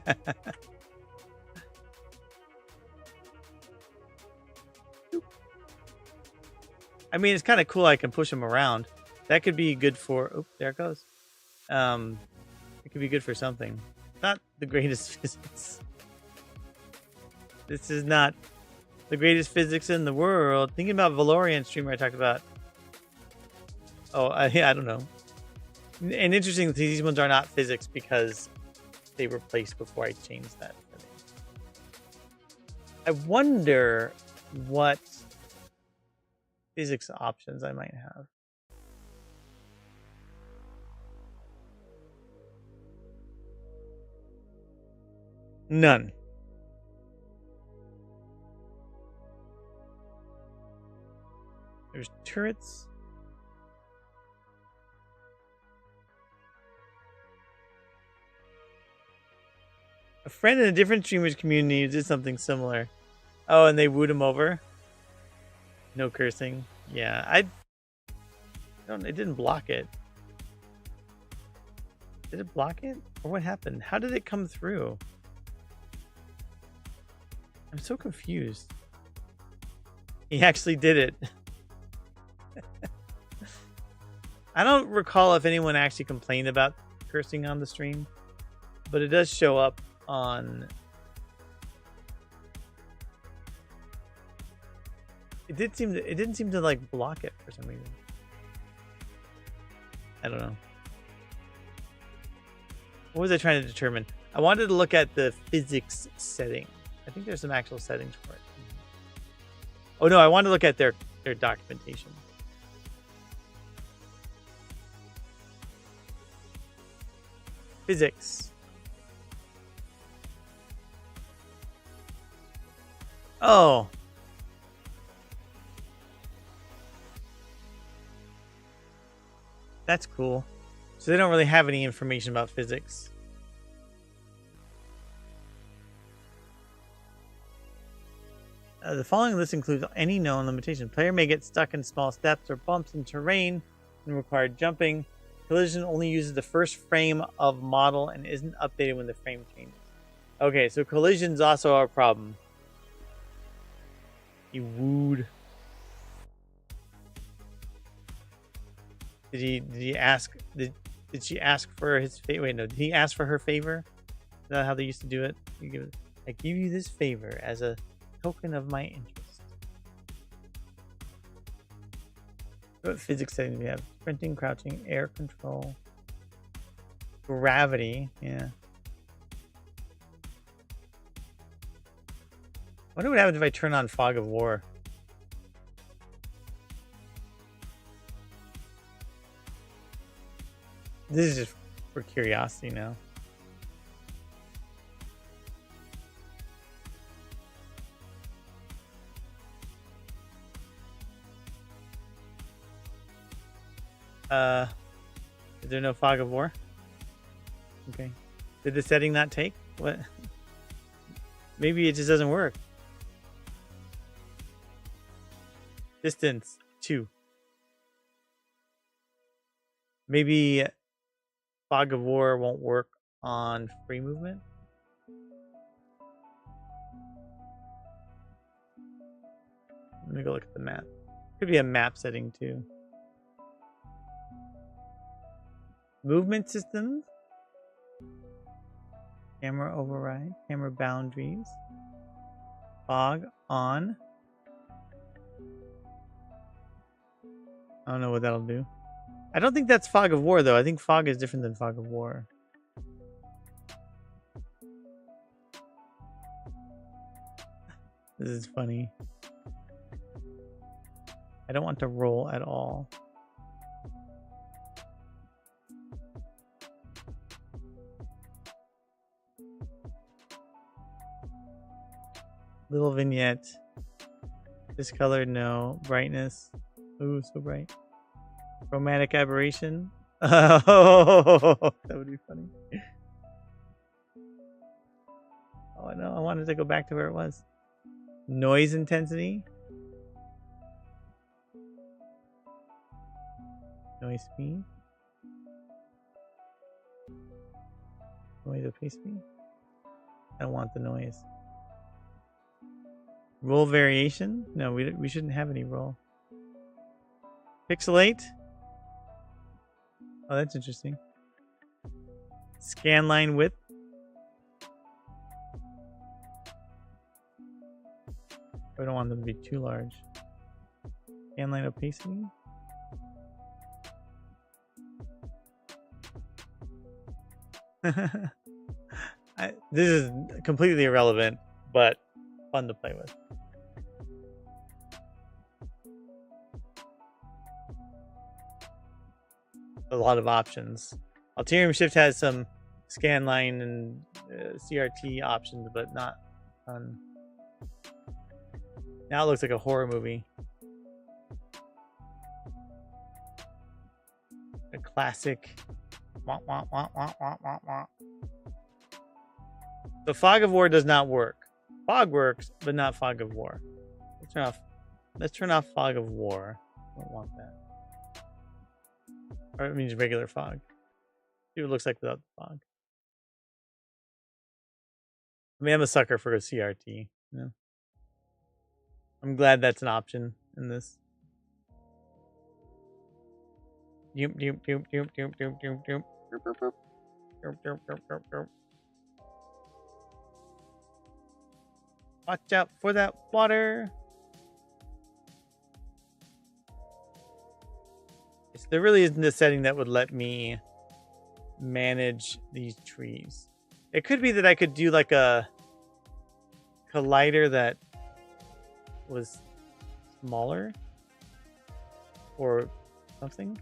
mean, it's kind of cool. I can push them around. That could be good for. Oh, there it goes. It could be good for something. Not the greatest physics. This is not the greatest physics in the world. Thinking about Valorian streamer I talked about. Oh, I don't know. And interesting, these ones are not physics because they were placed before I changed that. I wonder what physics options I might have. None. There's turrets. A friend in a different streamers community did something similar. Oh, and they wooed him over. No cursing. Yeah, I don't. It didn't block it. Did it block it, or what happened? How did it come through? I'm so confused. He actually did it. I don't recall if anyone actually complained about cursing on the stream, but it does show up on. It didn't seem to like block it for some reason. I don't know. What was I trying to determine? I wanted to look at the physics setting. I think there's some actual settings for it. Oh no, I wanted to look at their documentation. Physics. Oh. That's cool. So they don't really have any information about physics. The following list includes any known limitation. Player may get stuck in small steps or bumps in terrain and require jumping. Collision only uses the first frame of model and isn't updated when the frame changes. Okay, so collision's also our problem. He wooed. Did he ask? Did she ask for his favor? Wait, no. Did he ask for her favor? Is that how they used to do it? I give you this favor as a token of my interest. What physics settings do we have? Sprinting, crouching, air control, gravity. Yeah. I wonder what happens if I turn on Fog of War. This is just for curiosity now. Is there no Fog of War? Okay. Did the setting not take? What? Maybe it just doesn't work. Distance 2. Maybe Fog of War won't work on free movement. Let me go look at the map. Could be a map setting too. Movement systems. Camera override. Camera boundaries. Fog on. I don't know what that'll do. I don't think that's Fog of War though. I think Fog is different than Fog of War. This is funny. I don't want to roll at all. Little vignette. Discolored, no. Brightness. Ooh, so bright. Chromatic aberration. Oh, that would be funny. Oh no, I wanted to go back to where it was. Noise intensity. Noise speed. Noise opaque speed. I don't want the noise. Roll variation? No, we shouldn't have any roll. Pixelate. Oh, that's interesting. Scan line width. I don't want them to be too large. Scan line opacity. This is completely irrelevant, but fun to play with. A lot of options. Alterium Shift has some scan line and CRT options, but not on. Now it looks like a horror movie. A classic. Wah, wah, wah, wah, wah, wah, wah. The Fog of War does not work. Fog works, but not Fog of War. Let's turn off Fog of War. I don't want that. Or it means regular fog. See what it looks like without the fog. I mean, I'm a sucker for a CRT. You know? I'm glad that's an option in this. Watch out for that water. There really isn't a setting that would let me manage these trees. It could be that I could do like a collider that was smaller or something.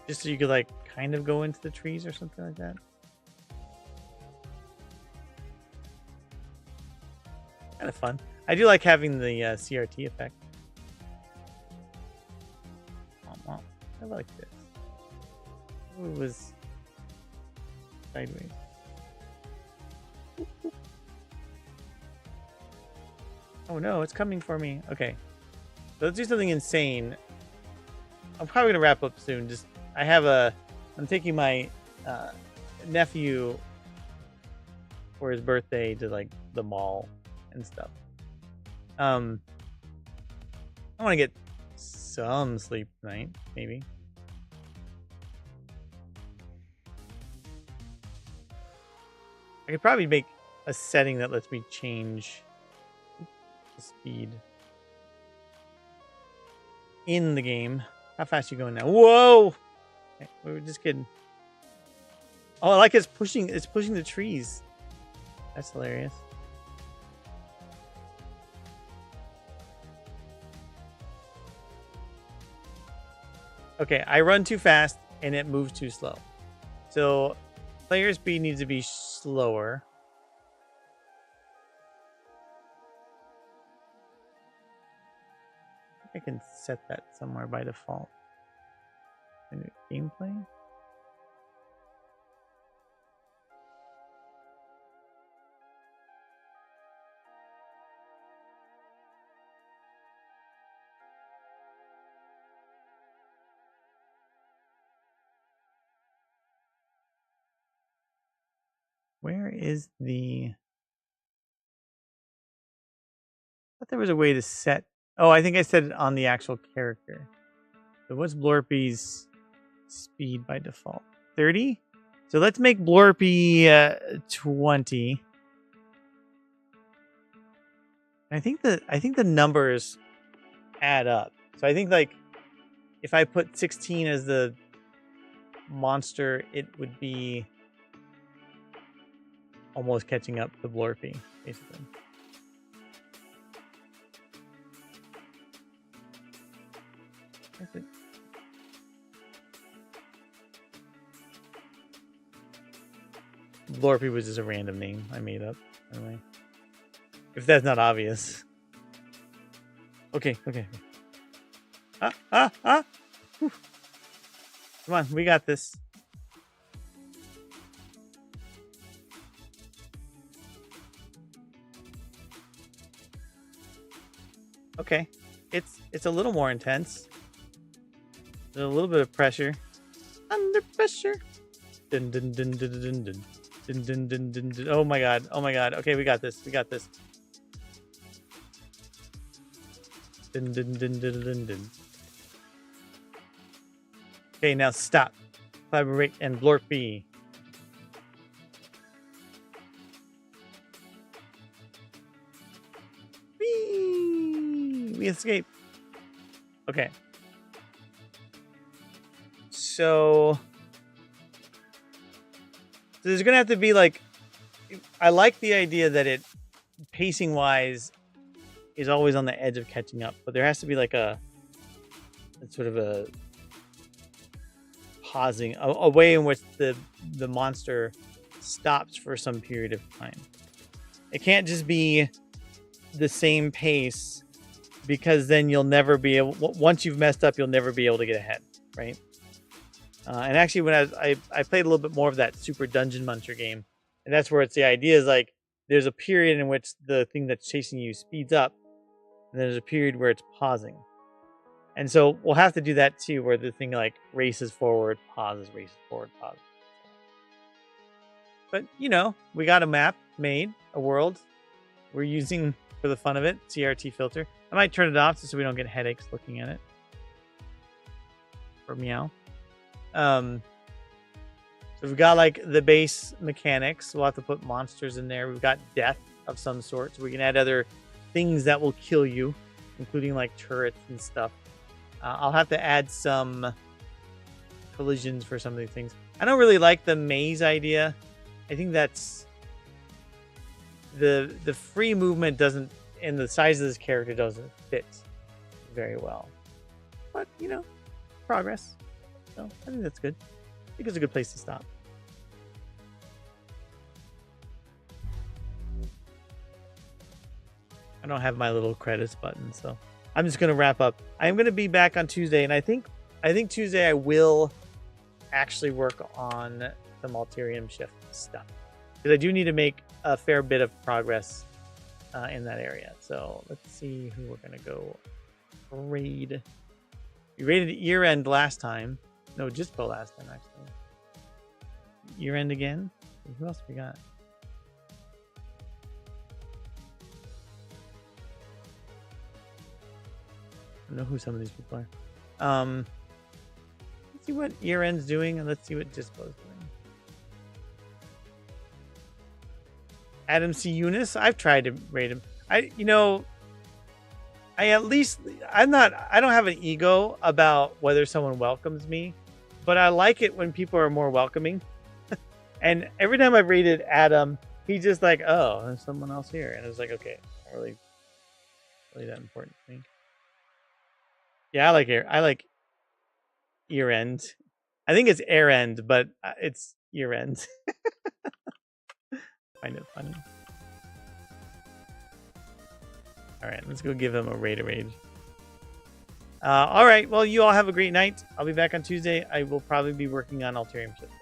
Just so you could like kind of go into the trees or something like that. Kind of fun. I do like having the CRT effect. Oh, I like this. It was sideways. Oh no, it's coming for me. Okay. So let's do something insane. I'm probably gonna wrap up soon. I'm taking my nephew for his birthday to like the mall and stuff. I want to get some sleep tonight, maybe. I could probably make a setting that lets me change the speed in the game. How fast are you going now? Whoa! Okay, we were just kidding. Oh, I like it's pushing the trees. That's hilarious. Okay, I run too fast and it moves too slow. So player speed needs to be slower. I can set that somewhere by default. Gameplay. Where is the... I thought there was a way to set... Oh, I think I set it on the actual character. So what's Blorpy's speed by default? 30? So let's make Blorpy 20. I think the numbers add up. So I think like if I put 16 as the monster, it would be almost catching up to Blorpy, basically. Blorpy was just a random name I made up. Anyway, if that's not obvious. Okay. Whew. Come on, we got this. Okay, it's a little more intense. There's a little bit of pressure. Under pressure. Dun dun dun dun dun dun. Dun, dun, dun, dun, dun. Oh my god. Okay, we got this. Dun, dun, dun, dun, dun, dun. Okay, now stop. Collaborate and Blorpy. Whee! We escape. Okay. So there's gonna have to be like, I like the idea that it pacing wise is always on the edge of catching up, but there has to be like a sort of a pausing, a way in which the monster stops for some period of time. It can't just be the same pace, because then you'll never be able, once you've messed up, you'll never be able to get ahead, right? And actually, when I played a little bit more of that Super Dungeon Muncher game, and that's where it's the idea is like there's a period in which the thing that's chasing you speeds up, and there's a period where it's pausing. And so we'll have to do that too, where the thing like races forward, pauses, races forward, pauses. But we got a map made, a world we're using for the fun of it, CRT filter. I might turn it off just so we don't get headaches looking at it. Or meow. So we've got like the base mechanics. We'll have to put monsters in there. We've got death of some sort, so we can add other things that will kill you, including like turrets and stuff. I'll have to add some collisions for some of these things. I don't really like the maze idea. I think that's the free movement doesn't, and the size of this character doesn't fit very well. But progress. So I think that's good. I think it's a good place to stop. I don't have my little credits button, so I'm just gonna wrap up. I am gonna be back on Tuesday, and I think Tuesday I will actually work on some Alterium Shift stuff, because I do need to make a fair bit of progress in that area. So let's see who we're gonna go raid. We raided year end last time. No, just the last time actually. Year end again. Who else we got? I don't know who some of these people are. Let's see what year end's doing, and let's see what Dispo's doing. Adam C. Eunice, I've tried to rate him. I don't have an ego about whether someone welcomes me, but I like it when people are more welcoming. And every time I've rated Adam, he's just like, oh, there's someone else here. And it's like, okay, not really that important to me. Yeah, I like year end. I think it's air end, but it's year end. Find it funny. All right, let's go give him a raid. All right, well, you all have a great night. I'll be back on Tuesday. I will probably be working on Alterium Shift.